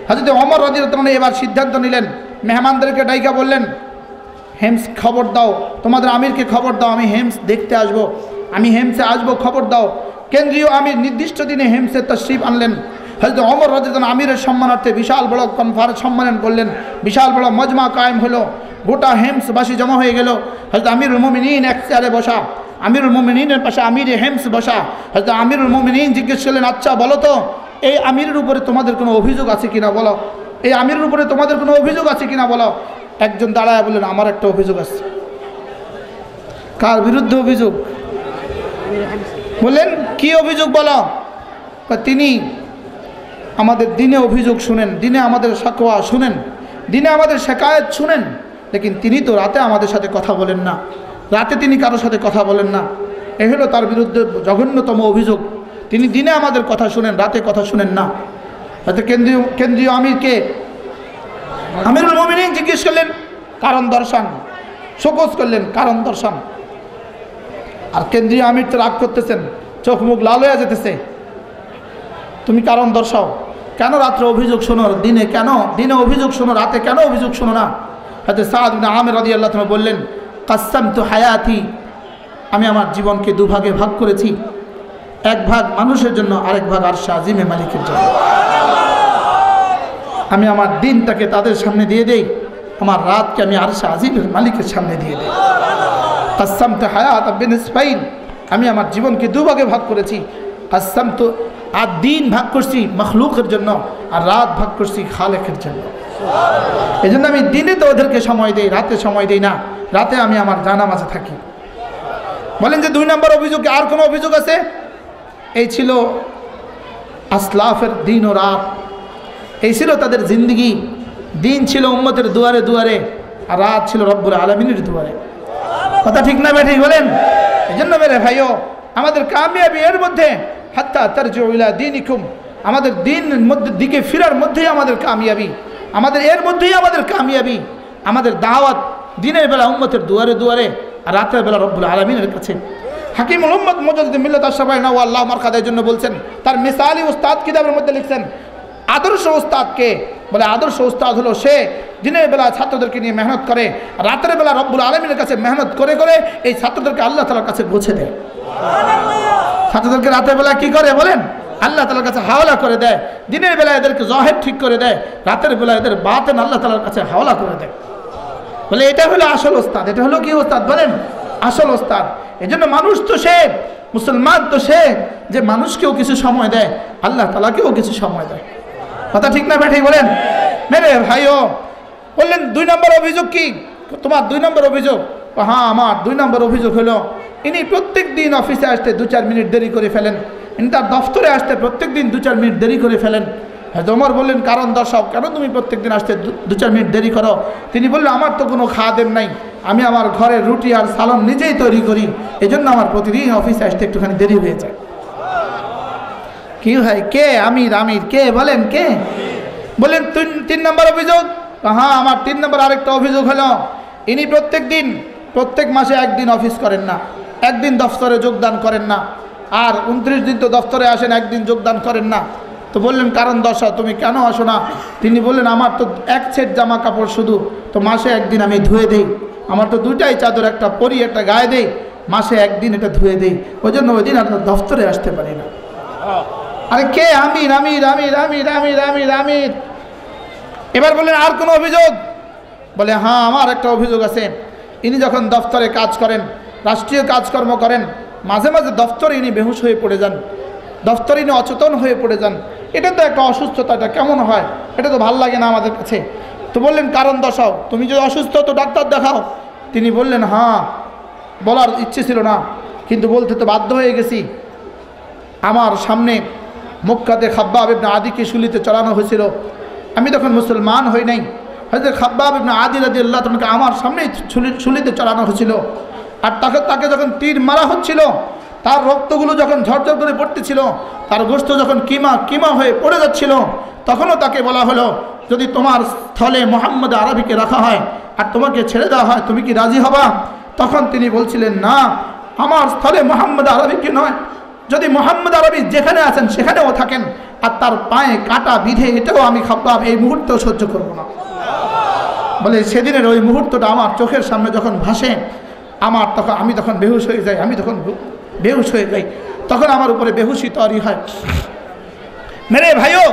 হযরত ওমর রাদিয়াল্লাহু আনহু এবার সিদ্ধান্ত নিলেন, মেহমানদেরকে ডাইকা বললেন, হেমস খবর দাও, তোমাদের আমিরকে খবর দাও, আমি হেমস দেখতে আসব, আমি হেমসে আসব, খবর দাও। কেন্দ্রীয় আমির নির্দিষ্ট দিনে হেমসে তশরিফ আনলেন। হযরত ওমর রাদিয়াল্লাহু আনহু আমিরের সম্মানার্থে বিশাল বড় কনফারেন্স সম্মেলন করলেন, বিশাল বড় মজমা কায়েম হলো, গোটা হেমসবাসী জমা হয়ে গেল। হযরত আমিরুল মুমিনিন এক চেয়ারে বসা, আমিরুল মুমিনিনের পাশে আমির হেমস বসা। হযরত আমিরুল মুমিনিন জিজ্ঞেস করলেন, আচ্ছা বলো তো এই আমিরের উপরে তোমাদের কোনো অভিযোগ আছে কিনা বলো, এই আমিরের উপরে তোমাদের কোনো অভিযোগ আছে কিনা বলো। একজন দাঁড়ায় বললেন, আমার একটা অভিযোগ আছে। কার বিরুদ্ধে অভিযোগ? বললেন কি অভিযোগ বলো। তিনি আমাদের দিনে অভিযোগ শুনেন, দিনে আমাদের সাকওয়া শুনেন, দিনে আমাদের শিকায়েত শুনেন, লেকিন তিনি তো রাতে আমাদের সাথে কথা বলেন না, রাতে তিনি কারোর সাথে কথা বলেন না। এ হলো তার বিরুদ্ধে জঘন্যতম অভিযোগ। তিনি দিনে আমাদের কথা শুনেন, রাতে কথা শুনেন না। হয়তো কেন্দ্রীয় আমিরকে আমিরুল মুমিনিন জিজ্ঞেস করলেন, কারণ দর্শান, শোকজ করলেন, কারণ দর্শান। আর কেন্দ্রীয় আমির তো রাগ করতেছেন, চোখ মুখ লাল হয়ে যেতেছে, তুমি কারণ দর্শাও। কেন রাত্রে অভিযোগ শোনো, দিনে কেন, দিনে অভিযোগ শোনো, রাতে কেন অভিযোগ শোনো না। হয়তো সাদ ইবনে আমির রাদিয়াল্লাহু তাআলা বললেন, কাসসামতু হায়াতি, আমি আমার জীবনকে দুভাগে ভাগ করেছি, এক ভাগ মানুষের জন্য, আরেক ভাগ আরশে আজিমে মালিকের জন্য। আমি আমার দিনটাকে তাদের সামনে দিয়ে দেই, আমার রাতকে আমি আরশে আজিমের মালিকের সামনে দিয়ে দেই। কাসসামতু হায়াত বিনিসফাইন, আমি আমার জীবনকে দুভাগে ভাগ করেছি। কাসসামতু, আর দিন ভাগ করছি মখলুকের জন্য, আর রাত ভাগ করছি খালেকের জন্য। এই জন্য আমি দিনে তো ওদেরকে সময় দেই, রাতে সময় দেই না, রাতে আমি আমার জানামাজে থাকি। বলেন যে 2 নম্বর অভিযোগ, আর কোনো অভিযোগ আছে? এই ছিল আসলাফের দিন ও রাত, এই ছিল তাদের জিন্দগি। দিন ছিল উম্মতের দুয়ারে দুয়ারে, আর রাত ছিল রব্বুল আলামিনের দুয়ারে। কথা ঠিক না বেঠিক বলেন? এই জন্য মেরে ভাইও, আমাদের কামিয়াবি এর মধ্যে, হাত্তা তারজিউ ইলা দীনিকুম, আমাদের দিনের মধ্যে দিকে ফিরার মধ্যেই আমাদের কামিয়াবি, আমাদের এর মধ্যেই আমাদের কামিয়াবি। আমাদের দাওয়াত দিনের বেলা উম্মতের দুয়ারে দুয়ারে, আর রাতের বেলা রব্বুল আলামিনের কাছে। হাকিমুল উম্মত মুজাদ্দিদ মিল্লাত আশরাফি আল্লাহ মারকাদের জন্য বলছেন, তার মিসালি উস্তাদ কিতাবের মধ্যে লিখছেন, আদর্শ উস্তাদকে বলে, আদর্শ উস্তাদ হলো সে দিনের বেলা ছাত্রদেরকে নিয়ে মেহনত করে, রাতের বেলা রব্বুল আলামিনের কাছে মেহনত করে করে এই ছাত্রদেরকে আল্লাহ তাআলার কাছে পৌঁছে দেয়। ছাত্রদেরকে রাতের বেলা কি করে বলেন? আল্লাহ তাআলার কাছে হাওলা করে দেয়। দিনের বেলা এদেরকে জহের ঠিক করে দেয়, রাতের বেলা এদের বাতেন আল্লাহ তাআলার কাছে হাওলা করে দেয়। বলে এটা হলো আসল ওস্তাদ। এটা হলো কি ওস্তাদ বলেন? আসল ওস্তাদ। এই জন্য মানুষ তো সে, মুসলমান তো সে যে মানুষকেও কিছু সময় দেয়, আল্লাহ তাআলাকেও কিছু সময় দেয়। কথা ঠিক না বেঠিক বলেন? মেরে ভাইও বললেন 2 নম্বর অভিযোগ কি তোমার? 2 নম্বর অভিযোগ? হ্যাঁ, আমার 2 নম্বর অভিযোগ হলো, ইনি প্রত্যেক দিন অফিসে আসতে 2-4 মিনিট দেরি করে ফেলেন, ইনি তার দফতরে আসতে প্রত্যেক দিন 2-4 মিনিট দেরি করে ফেলেন। ওমর বললেন, কারণ দর্শাও, কেন তুমি প্রত্যেক দিন আসতে 2-4 মিনিট দেরি করো? তিনি বললেন, আমার তো কোনো খাদেম নাই, আমি আমার ঘরের রুটি আর সালাম নিজেই তৈরি করি, এই জন্য আমার প্রতিদিন অফিসে আসতে একটুখানি দেরি হয়ে যায়। কি ভাই কে আমির? আমির কে বলেন? কে বলেন? 3 নম্বর অভিযোগ? হ্যাঁ, আমার 3 নম্বর আরেকটা অভিযোগ হলো, ইনি প্রত্যেক মাসে 1 দিন অফিস করেন না, 1 দিন দফতরে যোগদান করেন না, আর 29 দিন তো দফতরে আসেন, 1 দিন যোগদান করেন না। তো বললেন, কারণ দর্শা, তুমি কেন আসো না? তিনি বললেন, আমার তো 1 সেট জামা কাপড় শুধু, তো মাসে 1 দিন আমি ধুয়ে দেই, আমার তো 2টাই চাদর, একটা পরি একটা গায়ে দেই, মাসে 1 দিন এটা ধুয়ে দেই, ওই জন্য ওই দিন আপনার দফতরে আসতে পারি না। আরে কে আমির? আমির আমির আমির আমির আমির আমির। এবার বললেন, আর কোনো অভিযোগ? বলে, হ্যাঁ, আমার একটা অভিযোগ আছে। ইনি যখন দফতরে কাজ করেন, রাষ্ট্রীয় কাজকর্ম করেন, মাঝে মাঝে দফতরে ইনি বেহুশ হয়ে পড়ে যান, দফতরে ইনি অচেতন হয়ে পড়ে যান। এটা তো একটা অসুস্থতা, এটা কেমন হয়? এটা তো ভাল লাগে না আমাদের কাছে। তো বললেন কারণ দর্শাও, তুমি যদি অসুস্থ তো ডাক্তার দেখাও। তিনি বললেন হ্যাঁ, বলার ইচ্ছে ছিল না কিন্তু বলতে তো বাধ্য হয়ে গেছি। আমার সামনে মক্কাতে খাব্বাব ইবনে আদিকে শুলিতে চড়ানো হয়েছিল, আমি তখন মুসলমান হই নাই। হযরত খাব্বাব ইবনে আদি রাদিয়াল্লাহু তাআলা আমার সামনেই শুলিতে চড়ানো হয়েছিল। আর তাকে যখন তীর মারা হচ্ছিল, তার রক্তগুলো যখন ঝরঝর করে পড়তেছিল, তার গোশত যখন কিমা কিমা হয়ে পড়ে যাচ্ছিল, তখনও তাকে বলা হলো যদি তোমার স্থলে মুহাম্মদ আরবিকে রাখা হয় আর তোমাকে ছেড়ে দেওয়া হয়, তুমি কি রাজি হবা? তখন তিনি বলছিলেন না, আমার স্থলে মুহাম্মদ আরবিকে নয়, যদি মুহাম্মদ আরবি যেখানে আছেন সেখানেও থাকেন আর তার পায়ে কাটা বিধে, এটাও আমি খাব্বাব এই মুহূর্তেও সহ্য করব না। বলে সেদিনের ওই মুহূর্তটা আমার চোখের সামনে যখন ভাসে, আমি তখন বেহুশ হয়ে যাই, বেহুশ হয়ে যাই। তখন আমার উপরে বেহুশি তৈরি হয়। মেরে ভাইও,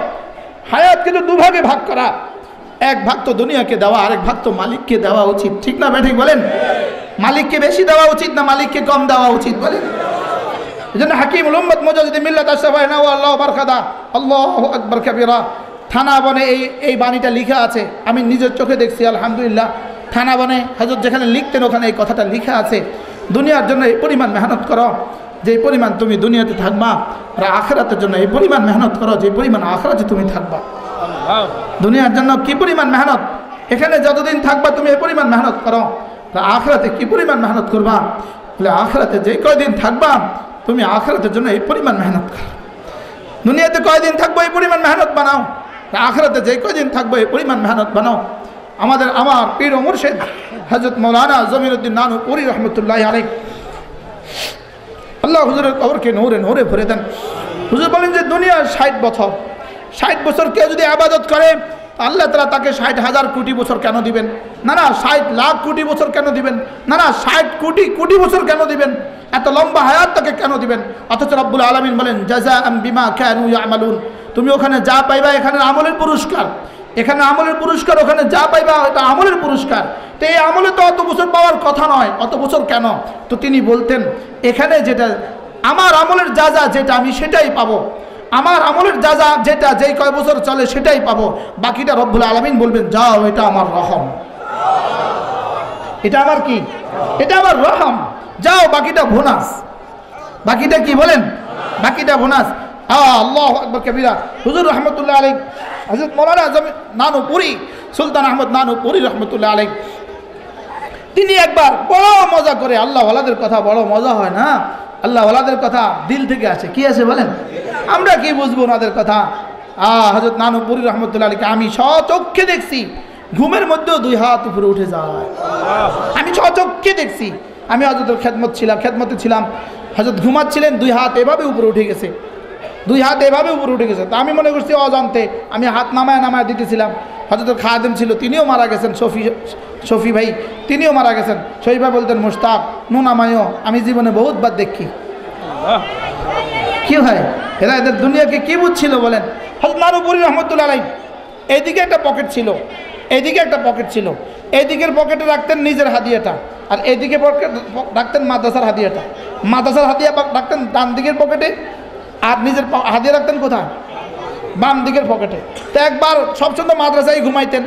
হায়াত কিন্তু দুভাগে ভাগ করা, এক ভাগ তো দুনিয়াকে দেওয়া, আরেক ভাগ তো মালিককে দেওয়া উচিত, ঠিক না ঠিক বলেন? মালিককে বেশি দেওয়া উচিত না মালিককে কম দেওয়া উচিত বলেন? এই জন্য হাকিমুল উম্মত মুজাদ্দিদ মিল্লাত আশরাফায় নাওয়া আল্লাহু বারকাতা আল্লাহু আকবার কাবীরা থানা বনে এই বাণীটা লেখা আছে, আমি নিজের চোখে দেখছি আলহামদুলিল্লাহ। থানা বনে হযরত যেখানে লিখতেন ওখানে এই কথাটা লেখা আছে, দুনিয়ার জন্য এই পরিমাণ মেহনত করো যে পরিমাণ তুমি দুনিয়াতে থাকবা, আর আখিরাতের জন্য এই পরিমাণ মেহনত করো যে পরিমাণ আখিরাতে তুমি থাকবা। দুনিয়ার জন্য কি পরিমাণ মেহনত, এখানে যতদিন থাকবা তুমি এই পরিমাণ মেহনত করো, আর আখিরাতে কি পরিমাণ মেহনত করবা, বলে আখিরাতে যে কয়দিন থাকবা তুমি আখিরাতের জন্য এই পরিমাণ মেহনত করো। দুনিয়াতে কয়দিন থাকবো এই পরিমাণ মেহনত বানাও, আখিরাতে যে কয়দিন থাকবো এই পরিমাণ মেহনত বানাও। আমার পীর ও মুর্শিদ হযরত মাওলানা জমিরউদ্দিন নানুপুরি রহমতুল্লাহি আলাইহি, আল্লাহ হুজুরের কবরকে নূরে নূরে ভরে দেন। হুজুর বলেন যে দুনিয়ার 60 বছর কেউ যদি ইবাদত করে, আল্লাহ তাআলা তাকে 60,000 কোটি বছর কেন দিবেন? না 60 লাখ কোটি বছর কেন দিবেন? না 60 কোটি কোটি বছর কেন দিবেন? এত লম্বা হায়াত তাকে কেন দিবেন? অথচ রব্বুল আলামিন বলেন জাযাআম বিমা কানু ইয়ামালুন, তুমি ওখানে যা পাইবা এখানে আমলের পুরস্কার, এখানে আমলের পুরস্কার, ওখানে যা পাইবা এটা আমলের পুরস্কার। তো এই আমলে তো অত বছর পাওয়ার কথা নয়, অত বছর কেন? তো তিনি বলতেন এখানে যেটা আমার আমলের যা যেটা আমি সেটাই পাবো, আমার আমলের যা যেটা যেই কয় বছর চলে সেটাই পাবো, বাকিটা রব্বুল আলামিন বলবেন যাও এটা আমার রহম, এটা আমার কি, এটা আমার রহম, যাও বাকিটা বোনাস। বাকিটা কি বলেন? বাকিটা বোনাস। আল্লাহু আকবার কবিরা। হুজুর রহমতুল্লাহ আলাইহি হযরত মাওলানা নানুপুরি সুলতান আহমদ নানুপুরি রহমতুল্লাহ আলাইহি, তিনি একবার বড় মজা করে, আল্লাহ ওয়ালাদের কথা বড় মজা হয় না, আল্লাহ ওয়ালাদের কথা দিল থেকে আসে। কি আছে বলেন? আমরা কি বুঝবো ওনাদের কথা? হযরত নানুপুরি রহমতুল্লাহ আলাইহি আমি স্বচক্ষে দেখছি, ঘুমের মধ্যেও 2 হাত উপরে উঠে যায়, আমি স্বচক্ষে দেখছি। আমি হযরতের খেদমতে ছিলাম, হযরত ঘুমাচ্ছিলেন, 2 হাত এভাবে উপরে উঠে গেছে, 2 হাত এভাবে উপরে উঠে গেছে। তা আমি মনে করছি অজান্তে আমি হাত নামায় দিতেছিলাম। হযরতের খাদেম ছিল, তিনিও মারা গেছেন, শফি ভাই, তিনিও মারা গেছেন। শফি ভাই বলতেন মুশতাক নো নামায়ও, আমি জীবনে বহুতবার দেখি। কি হয় এরা, এদের দুনিয়াকে কি বুঝছিল বলেন? হযরত নানুপুরি রহমতুল্লাহ আলাইহি এইদিকে একটা পকেট ছিল, এইদিকে একটা পকেট ছিল, এইদিকের পকেটে রাখতেন নিজের হাদিয়াটা, আর এইদিকে রাখতেন মাদ্রাসার হাদিয়াটা। মাদ্রাসার হাদিয়া রাখতেন ডান দিকের পকেটে, আর নিজের হাদিয়া রাখতেন কোথায়? বাম দিকের পকেটে। তো একবার সবসময় মাদ্রাসায় ঘুমাইতেন,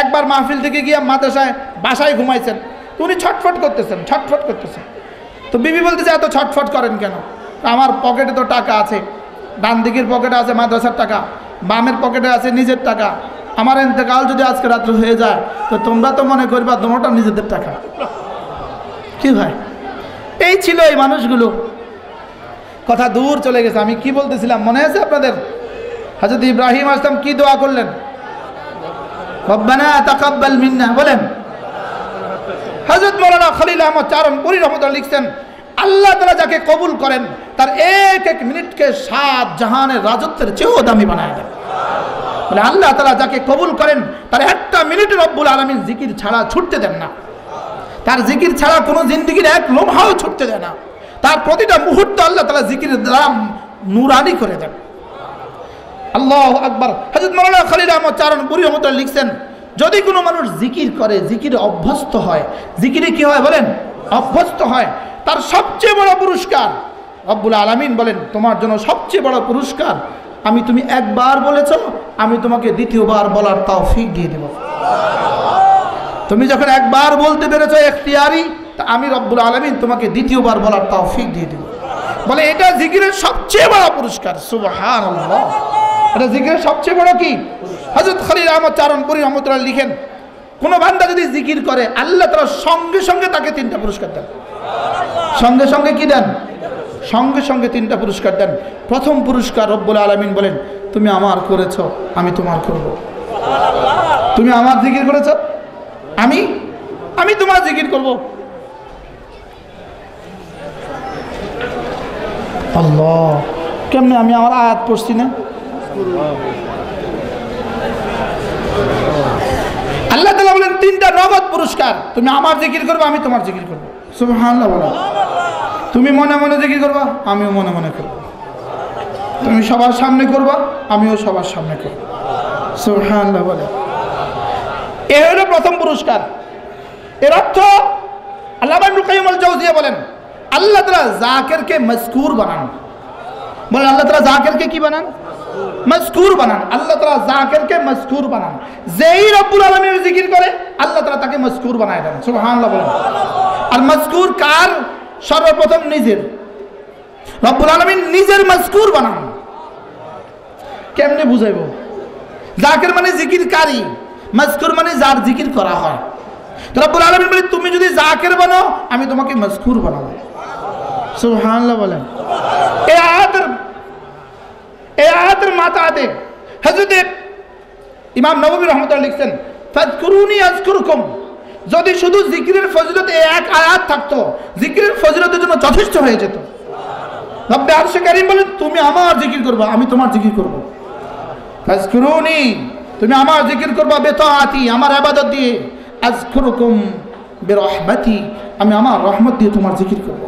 একবার মাহফিল থেকে গিয়ে বাসায় ঘুমাইছেন। উনি ছটফট করতেছেন। তো বিবি বলতেছে এত ছটফট করেন কেন? আমার পকেটে তো টাকা আছে, ডান দিকের পকেটে আছে মাদ্রাসার টাকা, বামের পকেটে আছে নিজের টাকা। আমার ইন্তেকাল যদি আজকে রাত্রে হয়ে যায় তো তোমরা তো মনে করবা দুটোটা নিজেদের টাকা। কি ভাই, এই ছিল এই মানুষগুলো। কথা দূর চলে গেছে। আমি কি বলতেছিলাম মনে আছে আপনাদের? হযরত ইব্রাহিম আলাইহিস সালাম কি দোয়া করলেন? রব্বানা তাকাব্বাল মিন্না বলেন। হযরত মাওলানা খলিল আহমদ চারণপুরী রহমতুল্লাহ লিখছেন আল্লাহ তাআলা যাকে কবুল করেন তার এক এক মিনিটকে 7 জাহানের রাজত্বের চেয়েও দামি বানায় দেন। বলে আল্লাহ তাআলা যাকে কবুল করেন তার একটা মিনিট রব্বুল আলামিন জিকির ছাড়া ছুটতে দেন না, তার জিকির ছাড়া কোনো জিন্দেগির এক লম্হাও ছুটতে দেয় না, তার প্রতিটা মুহূর্ত আল্লাহ তাআলা জিকিরের দ্বারা নূরানি করে দেন। আল্লাহু আকবার। হযরত মাওলানা খলিল আহমদ চারণপুরী রহমতুল্লাহ লিখছেন যদি কোনো মানুষ জিকির করে, জিকিরে অভ্যস্ত হয়, জিকিরে কি হয় বলেন? অভ্যস্ত হয়, তার সবচেয়ে বড় পুরস্কার রব্বুল আলামিন বলেন তোমার জন্য সবচেয়ে বড় পুরস্কার, তুমি একবার বলেছো, আমি তোমাকে দ্বিতীয়বার বলার তৌফিক দিয়ে দেব। তুমি যখন একবার বলতে পেরেছো ইখতিয়ারি, তা আমি রব্বুল আলামিন তোমাকে দ্বিতীয়বার বলার তৌফিক দিয়ে দেব। বলে এটা জিকিরের সবচেয়ে বড় পুরস্কার। সুবহানাল্লাহ, এটা জিকিরের সবচেয়ে বড় কি? হযরত খলিল আহমদ চারণপুরী রহমতুল্লাহ লিখেন, কোন বান্দা যদি জিকির করে আল্লাহ তাআলা সঙ্গে সঙ্গে তাকে 3টা পুরস্কার দেন। সঙ্গে সঙ্গে কি দেন? সঙ্গে সঙ্গে 3টা পুরস্কার দেন। প্রথম পুরস্কার রব্বুল আলামিন বলেন তুমি আমার করেছো, আমি তোমার করব। তুমি আমার জিকির করেছো, আমি তোমার জিকির করব। আল্লাহ, কেমনে? আমি আমার আয়াত পড়ছি না? আল্লাহ তাআলা বলেন 3টা নগদ পুরস্কার, তুমি আমার জিকির করবে, আমি তোমার জিকির করব। সুবহানাল্লাহ বলো। তুমি মনে মনে জিকির করবা, আমিও মনে মনে করব। তুমি সবার সামনে করবা, আমিও সবার সামনে করব। সুবহানাল্লাহ বলে। এ হলো প্রথম পুরস্কার। এর অর্থ আল্লামা ইবনুল কাইয়্যিম আল জাওজিয়া বলেন আল্লাহ তাআলা জাকিরকে মজকুর বানান। বলেন আল্লাহ তাআলা জাকিরকে কি বানান? মজকুর বানান। আল্লাহ তাআলা জাকিরকে মজকুর বানান। যেই রব্বুল আলামিনের জিকির করে আল্লাহ তাআলা তাকে মজকুর বানায় দেন। সুবহানাল্লাহ বলেন। আর মজকুর কার? সর্বপ্রথম নিজের। রব্বুল আলামিন নিজের মজকুর বানান। কেমনে বুঝাইব? জাকির মানে জিকিরকারী, মজকুর মানে যার জিকির করা হয়। তো রব্বুল আলামিন বলে তুমি যদি জাকির বানো, আমি তোমাকে মজকুর বানাবো। সুবহানাল্লাহ বলেন। এই আয়াতের মাথাতে হযরত ইমাম নববী রাহমাতুল্লাহ লিখছেন ফাযকুরুনি আযকুরকুম। যদি শুধু জিকিরের ফজিলতে এক আয়াত থাকতো, জিকিরের ফজিলতের জন্য যথেষ্ট হয়ে যেত। রব্বে আরশে কারীম বলেন তুমি আমার জিকির করবা, আমি তোমার জিকির করব। ফাযকুরুনি, তুমি আমার জিকির করবা বিতাআতি, আমার ইবাদত দিয়ে। আযকুরকুম বিরহমাতি, আমি আমার রহমত দিয়ে তোমার জিকির করব।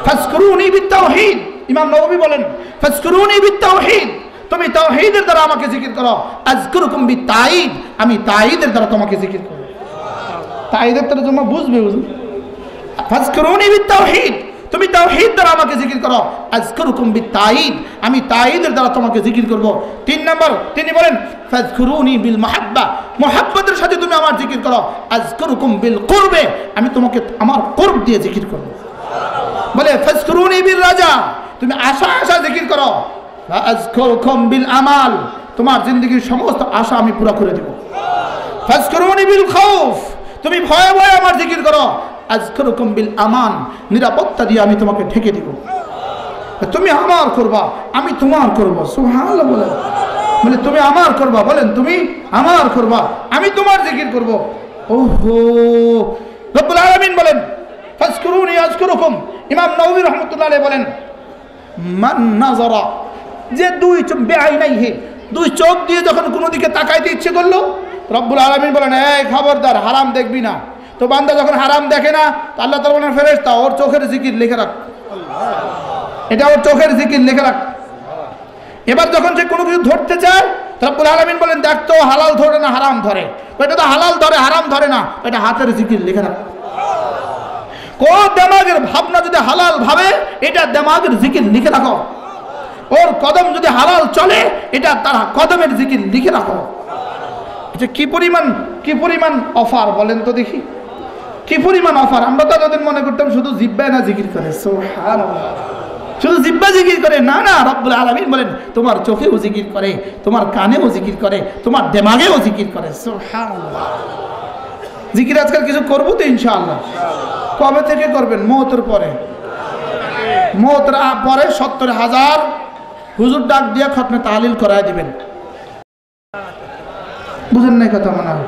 ফাযকুরুনি বিত্তাওহীদ, ইমাম নববী বলেন ফাযকুরুনি বিত্তাওহীদ, তুমি তাওহীদের দ্বারা আমাকে জিকির করো। আযকুরকুম বিত্তাঈদ, আমি তাঈদের দ্বারা তোমাকে জিকির করব। তাঈদের দ্বারা তোমরা বুঝবে। ফাযকুরুনি বিত্তাওহীদ, তুমি তাওহীদ দ্বারা আমাকে জিকির করো। আযকুরকুম বিত্তাঈদ, আমি তাঈদের দ্বারা তোমাকে জিকির করব। 3 নম্বর তিনি বলেন ফাযকুরুনি বিল মাহাব্বা, মুহাব্বতের সাথে তুমি আমার জিকির করো। আযকুরকুম বিল কুরবে, আমি তোমাকে আমার কুরব দিয়ে জিকির করব। বলে ফাযকুরুনি বিল রাজা, তুমি আশা আশা জিকির করো। আযকুরকুম বিল আমাল, তোমার জিন্দেগীর সমস্ত আশা আমি পুরো করে দেব। ফাযকুরুনি বিল খাউফ, তুমি ভয়ে ভয়ে আমার জিকির করো। আযকুরকুম বিল আমান, নিরাপত্তা দিয়ে আমি তোমাকে ঢেকে দেব। তুমি আমার করবা, আমি তোমার করব। সুবহানাল্লাহ বলেন। বলে তুমি আমার করবা, বলেন তুমি আমার করবা, আমি তোমার জিকির করব। ওহো, রব্বুল আলামিন বলেন ফাযকুরুনি আযকুরকুম। ইমাম নববী রাহমাতুল্লাহ আলাইহি বলেন মান নাযারা, যে দুই চোখ বেআইনাইহি, দুই চোখ দিয়ে যখন কোনো দিকে তাকাইতে ইচ্ছে করলো, রব্বুল আলামিন বলেন এই খবরদার, হারাম দেখবি না। তো বান্দা যখন হারাম দেখে না, তো আল্লাহ তাআলা বলেন ফেরেশতা ওর চোখের জিকির লিখে রাখ, এটা ওর চোখের জিকির লিখে রাখ। এবার যখন সে কোনো কিছু ধরতে চায়, রব্বুল আলামিন বলেন দেখ তো হালাল ধরে না হারাম ধরে, এটা তো হালাল ধরে হারাম ধরে না, এটা হাতের জিকির লিখে রাখ। কোন দিমাগের ভাবনা যদি হালাল ভাবে, এটা দিমাগের জিকির লিখে রাখো। ওর কদম যদি হালাল চলে, এটা তার কদমের জিকির লিখে রাখো। এটা কি পরিমাণ অফার বলেন তো দেখি, কি পরিমাণ অফার। আমরা তো তাদের মনে করতাম শুধু জিহ্বায় না জিকির করে, সুবহানাল্লাহ, শুধু জিহ্বা জিকির করে। না না, রব্বুল আলামিন বলেন তোমার চোখেও জিকির করে, তোমার কানেও জিকির করে, তোমার দিমাগেও জিকির করে। সুবহানাল্লাহ। জিকির আজকাল কিছু করবো তো ইনশাআল্লাহ। কবে থেকে করবেন? মওতের পরে। মওতের পরে ৭০,০০০ হুজুর ডাক দিয়ে খতমে তাহলিল করায় দিবেন। বুঝেন নাই কথা মনে হয়?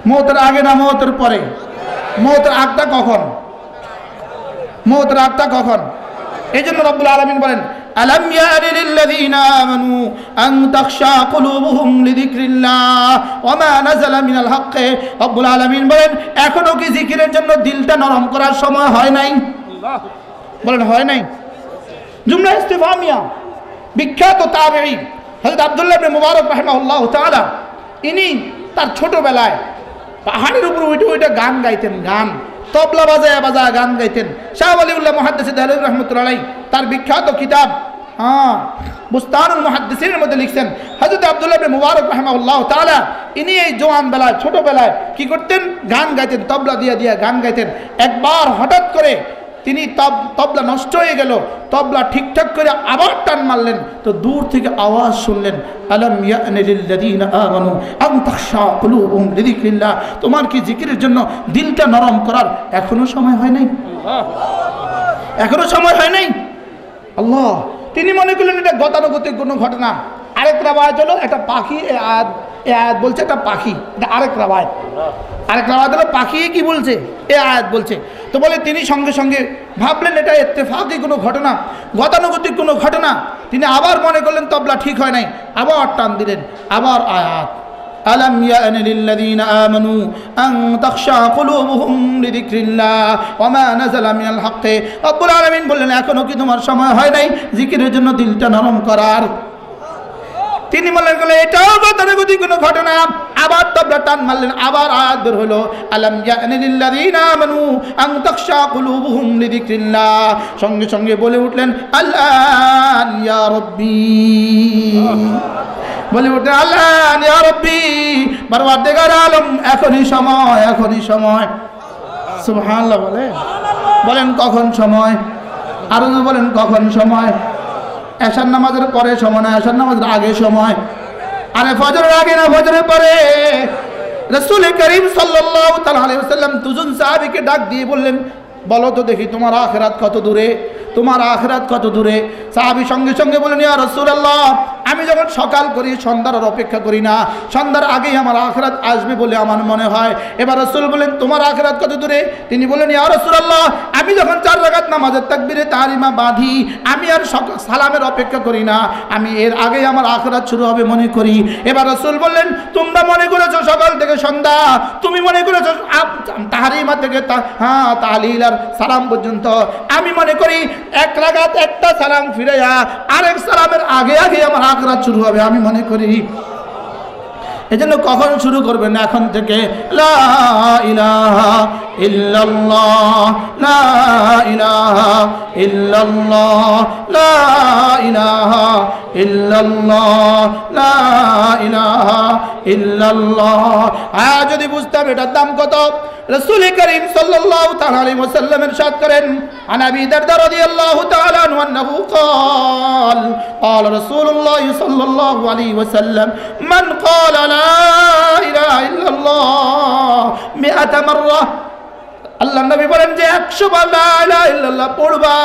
মওতের আগে না মওতের পরে? মওতের আগটা কখন? মওতের আগটা কখন? এই জন্য রব্বুল আলামিন বলেন আলাম ইয়ানি লিল্লাযীনা আমানু আন তাখশা কুলুবুহুম লিযিকরিল্লাহ ওয়া মা নাযালা মিনাল হক। রব্বুল আলামিন বলেন এখনো কি জিকিরের জন্য দিলটা নরম করার সময় হয় নাই? বলেন হয় নাই? জুমলা ইস্তিফহামিয়া। বিখ্যাত তাবেঈ হযরত আব্দুল্লাহ ইবনে মুবারক রাহিমাহুল্লাহ তাআলা, ইনি তার ছোটবেলায় পাহাড়ের উপর উঠে গান গাইতেন। গান তবলা বাজায় বাজায় গান গাইতেন। শাহ ওয়ালিউল্লাহ মুহাদ্দিস দেহলভী রহমাতুল্লাহ আলাইহি তার বিখ্যাত কিতাব বুস্তানুল মুহাদ্দিসিনের মধ্যে লিখছেন, হযরত আব্দুল্লাহ ইবনে মুবারক রাহিমাহুল্লাহ তাআলা ইনি এই জওয়ান বেলায় ছোটবেলায় কি করতেন, গান গাইতেন, তবলা দিয়ে দিয়ে গান গাইতেন। একবার হঠাৎ করে তিনি তবলা নষ্ট হয়ে গেল, তবলা ঠিকঠাক করে আবার টান মারলেন, তো দূর থেকে আওয়াজ শুনলেন, আলাম ইয়ানি লিল্লাযীনা আমানু আন তাখশা কুলুবুহুম লিযিকরিল্লাহ, তোমার কি জিকিরের জন্য দিলটা নরম করার এখনো সময় হয় নাই? এখনো সময় হয় নাই? আল্লাহ, তিনি মনে করলেন এটা গতানুগতিক কোনো ঘটনা। আরেক রাওয়ায়াত হলো একটা পাখি, এ আয়াত বলছে একটা পাখি, এটা আরেক রাওয়ায়াত হলো পাখি কি বলছে, এ আয়াত বলছে। তো বলে তিনি সঙ্গে সঙ্গে ভাবলেন এটা ইত্তেফাকি কোনো ঘটনা, গতানুগতিক কোনো ঘটনা। তিনি আবার মনে করলেন তবলা ঠিক হয় নাই, আবার টান দিলেন, আবার আয়াত, আলাম ইয়ানি লিল্লাযীনা আমানু আন তাখশা কুলুবুহুম লিযিকরিল্লাহ ওয়া মা নাযালা মিনাল হক। রব্বুল আলামিন বললেন এখনো কি তোমার সময় হয় নাই জিকিরের জন্য দিলটা নরম করার? তিনি মনে করলেন এটাও গতানুগতিক কোনো ঘটনা, আবার তবলা টান মারলেন, আবার আয়াত বের হলো, আলাম ইয়ানি লিল্লাযীনা আমানু আন তাখশা কুলুবুহুম লিযিকরিল্লাহ। সঙ্গে সঙ্গে বলে উঠলেন আল্লাহ ইয়া রাব্বি, বলে উঠলেন আল্লাহ ইয়া রাব্বি, পরওয়ারদিগার আলম এখনই সময়, এখনই সময়। সুবহানাল্লাহ বলেন কখন সময়? আরো বলেন কখন সময়? এশার নামাজের পরে সময় না, এশার নামাজের আগে সময়? আরে ফজরের আগে না ফজরের পরে? রাসূল করিম সাল্লাল্লাহু তাআলা আলাইহি ওয়াসাল্লাম দুজন সাহাবীকে ডাক দিয়ে বললেন, বলো তো দেখি তোমার আখিরাত কত দূরে, তোমার আখিরাত কত দূরে? সাহাবী সঙ্গে সঙ্গে বলেন, ইয়া রাসূলুল্লাহ, আমি যখন সকাল করি সন্ধ্যার অপেক্ষা করি না, সন্ধ্যার আগেই আমার আখিরাত আসবে বলে আমার মনে হয়। এবার রাসূল বলেন, তোমার আখিরাত কত দূরে? তিনি বলেন, ইয়া রাসূলুল্লাহ, আমি যখন 4 রাকাত নামাজের তাকবীরে তাহরিমা বাঁধি, আমি আর সালামের অপেক্ষা করি না, আমি এর আগেই আমার আখিরাত শুরু হবে মনে করি। এবার রাসূল বললেন, তোমরা মনে করেছো সকাল থেকে সন্ধ্যা, তুমি মনে করেছো তাহরিমা থেকে তাহলিল আর সালাম পর্যন্ত, আমি মনে করি 1 রাকাত একটা সালাম ফিরাইয়া আরেক সালামের আগে আগে আমার আখিরাত শুরু হবে আমি মনে করি। এজন্য কখন শুরু করবেন? এখন থেকে। লা ইলাহা ইল্লাল্লাহ, লা ইলাহা ইল্লাল্লাহ, লা ইলাহা ইল্লাল্লাহ, লা ইলাহা ইল্লাল্লাহ। যদি বুঝতাম এটার দাম কত। রাসূল করিম সাল্লাল্লাহু তাআলা আলাইহি ওয়াসাল্লাম ইরশাদ করেন, আন আবি দারদা রাদিয়াল্লাহু তাআলা আনহু আন্নাহু قال قال رسول الله صلى الله عليه وسلم من قال لا اله الا الله 100 مرة, আল্লাহ নবী বলেন যে 100 বার লা ইলাহা ইল্লাল্লাহ পড়বা,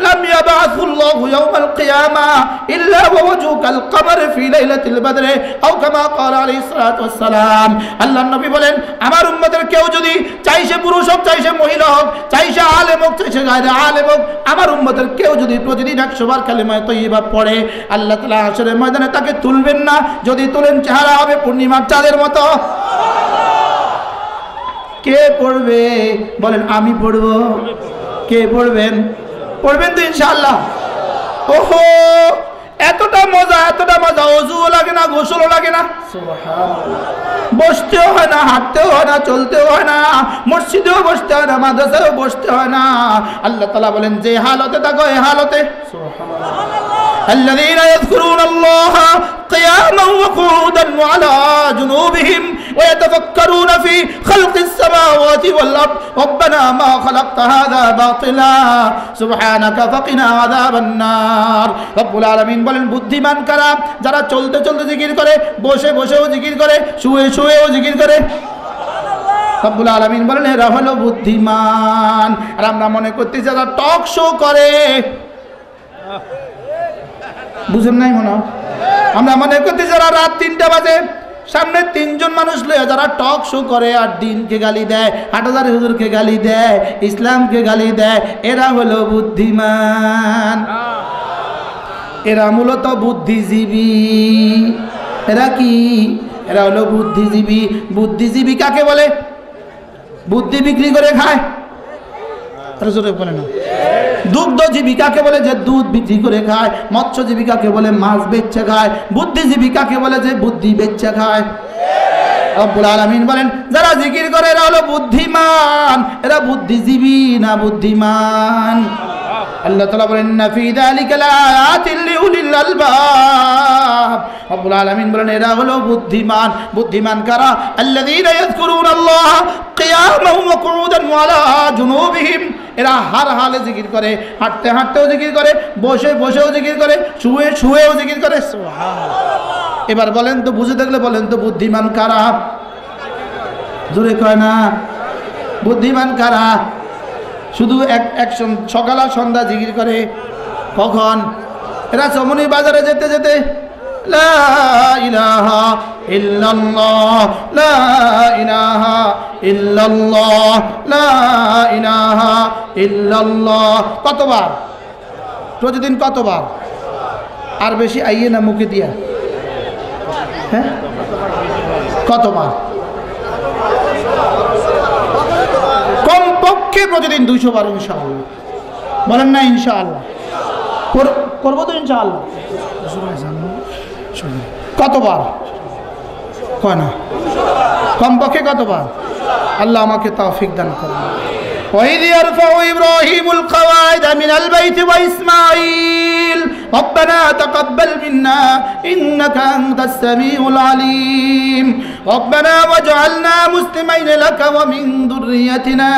লাম ইয়াবাসুল্লাহু ইয়াওমাল কিয়ামা ইল্লা ওয়া ওয়াজহু কাল কমর ফি লাইলাতিল বদর আও কামা ক্বালা আলাইহিস সালাতু ওয়াস সালাম। আল্লাহ নবী বলেন আমার উম্মতের কেউ যদি, চাই সে পুরুষ হোক, চাই সে মহিলা হোক, চাই সে আলেম হোক, চাই সে গায়রে আলেম হোক, আমার উম্মতের কেউ যদি প্রতিদিন 100 বার কালেমা তয়্যিবা পড়ে, আল্লাহ তাআলা হাশরের ময়দানে তাকে তুলবেন না, যদি তুলেন চেহারা হবে পূর্ণিমার চাঁদের মতো। কে পড়বে? বলেন আমি পড়ব। কে পড়বেন? পড়বেন তো ইনশাআল্লাহ। ওহো, এতটা মজা, এতটা মজা, ওযুও লাগে না, গোসলও লাগে না, সুবহানাল্লাহ, বসতেও হয় না, হাঁটতেও হয় না, চলতেও হয় না, মসজিদেও বসতে হয় না, মাদ্রাসায়ও বসতে হয় না। আল্লাহ তাআলা বলেন যে হালতে থাকো এই হালতে, সুবহানাল্লাহ, الذين يذكرون الله قياما وقعودا وعلى جنوبهم ويتفكرون في خلق السماوات والأرض ربنا ما خلقت هذا باطلا سبحانك فقنا عذاب النار। রব্বুল আলামিন বলেন বুদ্ধিমান কারা? যারা চলতে চলতে জিকির করে, বসে বসেও জিকির করে, শুয়ে শুয়েও জিকির করে। রব্বুল আলামিন বলেন এরা হলো বুদ্ধিমান। আর আমরা মনে করতেছি যারা টক শো করে, বুঝেন নাই মনে হয়, আমরা মনে করতে যারা রাত 3টা বাজে সামনে 3 জন মানুষ লয়ে যারা টক শো করে আর দিনকে গালি দেয়, হাটাজারি হুজুরকে গালি দেয়, ইসলামকে গালি দেয়, এরা হলো বুদ্ধিমান। এরা মূলত বুদ্ধিজীবী। এরা কি? এরা হলো বুদ্ধিজীবী। বুদ্ধিজীবী কাকে বলে? বুদ্ধি বিক্রি করে খায়। বলে না। দুগ্ধজীবী কাকে বলে? যে দুধ বিক্রি করে খায়। মৎস্যজীবী কাকে বলে? মাছ বেচে খায়। বুদ্ধিজীবী কাকে বলে? যে বুদ্ধি বেচে খায়। রব্বুল আলামিন বলেন যারা জিকির করে এরা হলো বুদ্ধিমান, এরা বুদ্ধিজীবী না বুদ্ধিমান। আল্লাহ তাআলা বলেন ইন্না ফি যালিকা লাআয়াতিন লিউলিল আলবাব। রব্বুল আলামিন বলেন এরা হলো বুদ্ধিমান। বুদ্ধিমান কারা? আল্লাযীনা ইয়াযকুরুনাল্লাহ কিয়ামান ওয়া কুউদান ওয়া আলা জুনুবিহিম। এরা হার হালে জিকির করে, হাঁটতে হাঁটতেও জিকির করে, বসে বসেও জিকির করে, শুয়ে শুয়েও জিকির করে। সুবহানাল্লাহ। এবার বলেন তো, বুঝে থাকলে বলেন তো বুদ্ধিমান কারা? জোরে কয় না। বুদ্ধিমান কারা? শুধু এক সকাল আর সন্ধ্যা জিকির করে। কখন? এরা চমনি বাজারে যেতে যেতে লা ইলাহা ইল্লাল্লাহ লা ইলাহা ইল্লাল্লাহ লা ইলাহা ইল্লাল্লাহ কতবার? প্রতিদিন কতবার? আর বেশি আইয়ে না মুখে দিয়া? হ্যাঁ, কতবার? কমপক্ষে প্রতিদিন 200 বার ইনশাআল্লাহ। বলেন না ইনশাআল্লাহ? করবো তো ইনশাআল্লাহ। কতবার? কয় না, কমপক্ষে কতবার? আল্লাহ আমাকে তৌফিক দান করুন। وإذ يرفع إبراهيم القواعد من البيت وإسماعيل ربنا تقبل منا إنك أنت السميع العليم ربنا واجعلنا مسلمين لك ومن ذريتنا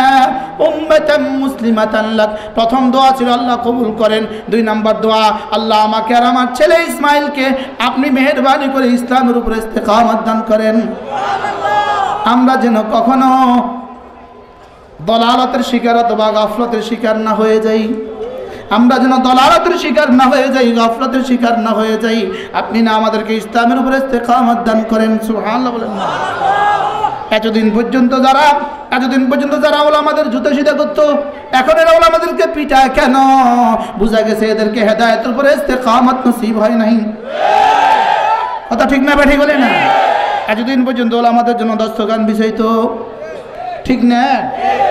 أمة مسلمة لك। প্রথম দোয়া ছিল আল্লাহ কবুল করেন। 2 নম্বর দোয়া, আল্লাহ আমাকে আর আমার ছেলে ইসমাইলকে আপনি মেহেরবানি করে ইসলামের উপরে ইস্তেকামত দান করেন। আমরা যেন কখনো দলালতের শিকার অথবা গাফলতের শিকার না হয়ে যাই। আমরা যেন দলালতের শিকার না হয়ে যাই, গাফলতের শিকার না হয়ে যাই। আপনি না আমাদেরকে ইসলামের উপরে ইস্তেকামত দান করেন। সুবহানাল্লাহ বলেন না। এতদিন পর্যন্ত যারা ওলামাদের জুতা সিধা করতো, এখন এরা ওলামাদেরকে পিটায় কেন? বুঝা গেছে এদেরকে হেদায়েতের উপরে ইস্তেকামত নসিব হয় নাই। কথা ঠিক না ব্যাঠি বলে না? এতদিন পর্যন্ত ওলামাদের জন্য দস্তগান বিছাইতো, ঠিক না?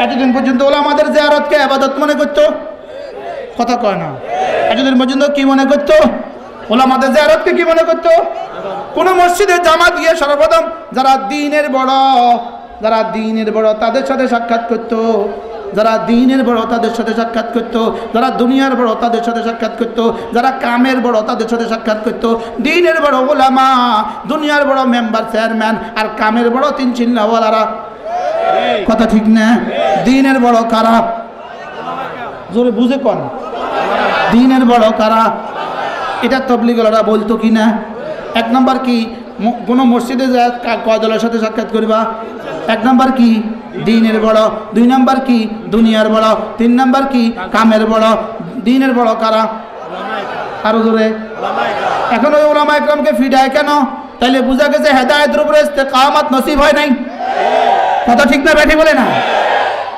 এতদিন পর্যন্ত ওলামাদের জিয়ারতকে ইবাদত মনে করতো। কথা কয় না? এতদিন পর্যন্ত কি মনে করতো? ওলামাদের জিয়ারতকে কি মনে করতো? কোন মসজিদে জামাত গিয়ে সর্বপ্রথম যারা দ্বীনের বড় তাদের সাথে সাক্ষাৎ করতো, যারা দ্বীনের বড় তাদের সাথে সাক্ষাৎ করতো, যারা দুনিয়ার বড় তাদের সাথে সাক্ষাৎ করতো, যারা কামের বড় তাদের সাথে সাক্ষাৎ করতো। দ্বীনের বড় ওলামা, দুনিয়ার বড় মেম্বার চেয়ারম্যান, আর কামের বড় 3 চিল্লাওয়ালারা। কথা ঠিক না? দ্বীনের বড় কারা? জোরে বুঝে কোন দ্বীনের বড় কারা? এটা তবলিগরা বলতো কি না? 1 নম্বর কি? কোন মসজিদে যায় কয় দলের সাথে সাক্ষাৎ করবা? 1 নম্বর কি? দ্বীনের বড়। 2 নম্বর কি? দুনিয়ার বড়। 3 নম্বর কি? কামের বড়। দ্বীনের বড় কারা? আরো জোরে। এখন ওই উলামা ইকরামকে ফিডায় কেন? তাইলে বুঝা গেছে হেদায়েতের উপরে ইস্তেকামত নসিব হয় নাই। কথা ঠিক না ব্যাঠি বলে না?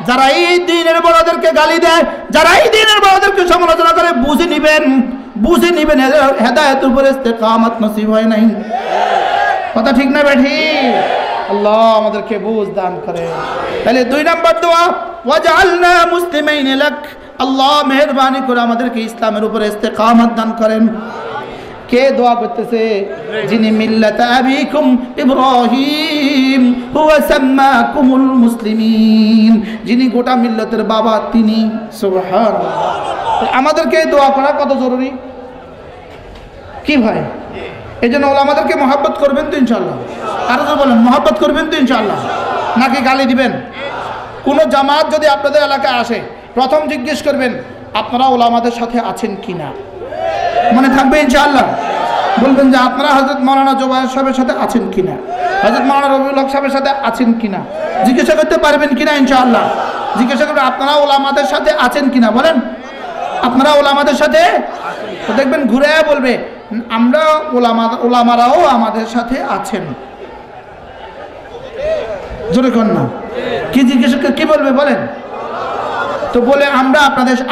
যারা এই দ্বীনের বড়দেরকে গালি দেয়, যারা এই দ্বীনের বড়দেরকে সমালোচনা করে, বুঝে নিবেন হেদায়েতের উপরে ইস্তেকামত নসিব হয় নাই। কথা ঠিক না ব্যাঠি? আল্লাহ আমাদেরকে বুঝ দান করে। তাহলে 2 নম্বর দোয়া, ওয়াজআলনা মুসলিমাইন লাক। আল্লাহ মেহেরবানি করে আমাদেরকে ইসলামের উপরে ইস্তেকামত দান করেন। কে দোয়া করতেছে? যিনি মিল্লাত আবিকুম ইব্রাহিম হুয়া সাম্মাকুমুল মুসলিমিন, যিনি গোটা মিল্লাতের বাবা তিনি। সুবহানাল্লাহ। আমাদেরকে দোয়া করা কত জরুরি কি ভাই? এই জন্য ওলামাদেরকে মহব্বত করবেন তো ইনশাআল্লাহ? আরো তো বলেন মহব্বত করবেন তো ইনশাআল্লাহ? নাকি গালি দিবেন? কোন জামাত যদি আপনাদের এলাকায় আসে, প্রথম জিজ্ঞেস করবেন আপনারা ওলামাদের সাথে আছেন কিনা। মনে থাকবে ইনশাআল্লাহ? বলবেন যে আপনারা হযরত মাওলানা জুবায়ের সাহেবের সাথে আছেন কিনা, হযরত মাওলানা রবিউল হক সাহেবের সাথে আছেন কিনা, জিজ্ঞাসা করতে পারবেন কিনা ইনশাআল্লাহ? জিজ্ঞাসা করবেন আপনারা ওলামাদের সাথে আছেন কিনা। বলেন আপনারা ওলামাদের সাথে। তো দেখবেন ঘুরে বলবে আমরা ওলামারাও আমাদের সাথে আছেন। জোরে কোন না? কি জিজ্ঞাসা কি বলবে বলেন? তো বলে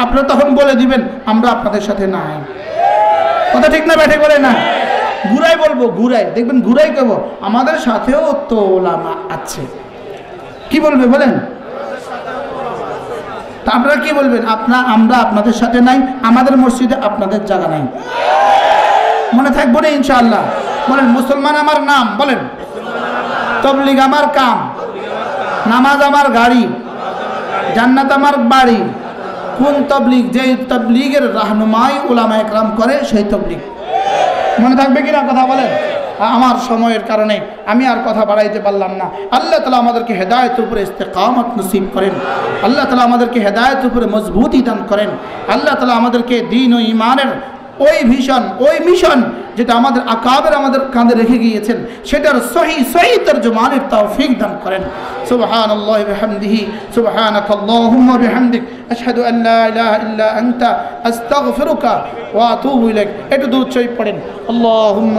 আপনারা তখন বলে দিবেন আমরা আপনাদের সাথে নাই। কথা ঠিক না ব্যাঠে করে না? ঘুরাই বলবো, ঘুরাই দেখবেন, ঘুরাই কব আমাদের সাথেও তো ওলামা আছে। কি বলবে বলেন? তা আপনারা কি বলবেন? আমরা আপনাদের সাথে নাই, আমাদের মসজিদে আপনাদের জায়গা নাই। মনে থাকবো না ইনশাআল্লাহ? বলেন মুসলমান আমার নাম। বলেন তবলিগ আমার কাম, নামাজ আমার গাড়ি, জান্নাত আমার বাড়ি। কোন তবলিগ? যে তবলিগের রাহনুমাই উলামা একরাম করে সেই তবলিগ। মনে থাকবে কিনা কথা বলেন? আমার সময়ের কারণে আমি আর কথা বাড়াইতে পারলাম না। আল্লাহ তাআলা আমাদেরকে হেদায়েতের উপরে ইস্তেকামত নসিব করেন। আল্লাহ তাআলা আমাদেরকে হেদায়েতের উপরে মজবুতি দান করেন। আল্লাহ তাআলা আমাদেরকে দ্বীন ও ঈমানের ওই ভিশন, ওই মিশন যেটা আমাদের আকাবের আমাদের কাঁধে রেখে গিয়েছেন, সেটার সহি তরজমানের তৌফিক দান করেন। সুবহানাল্লাহি ওয়া বিহামদিহি, সুবহানাকাল্লাহুম্মা ওয়া বিহামদিক, আশহাদু আন লা ইলাহা ইল্লা আনতা, আস্তাগফিরুকা ওয়া আতুবু ইলাইক। একটু দুরূদ শরীফ পড়েন। আল্লাহুম্মা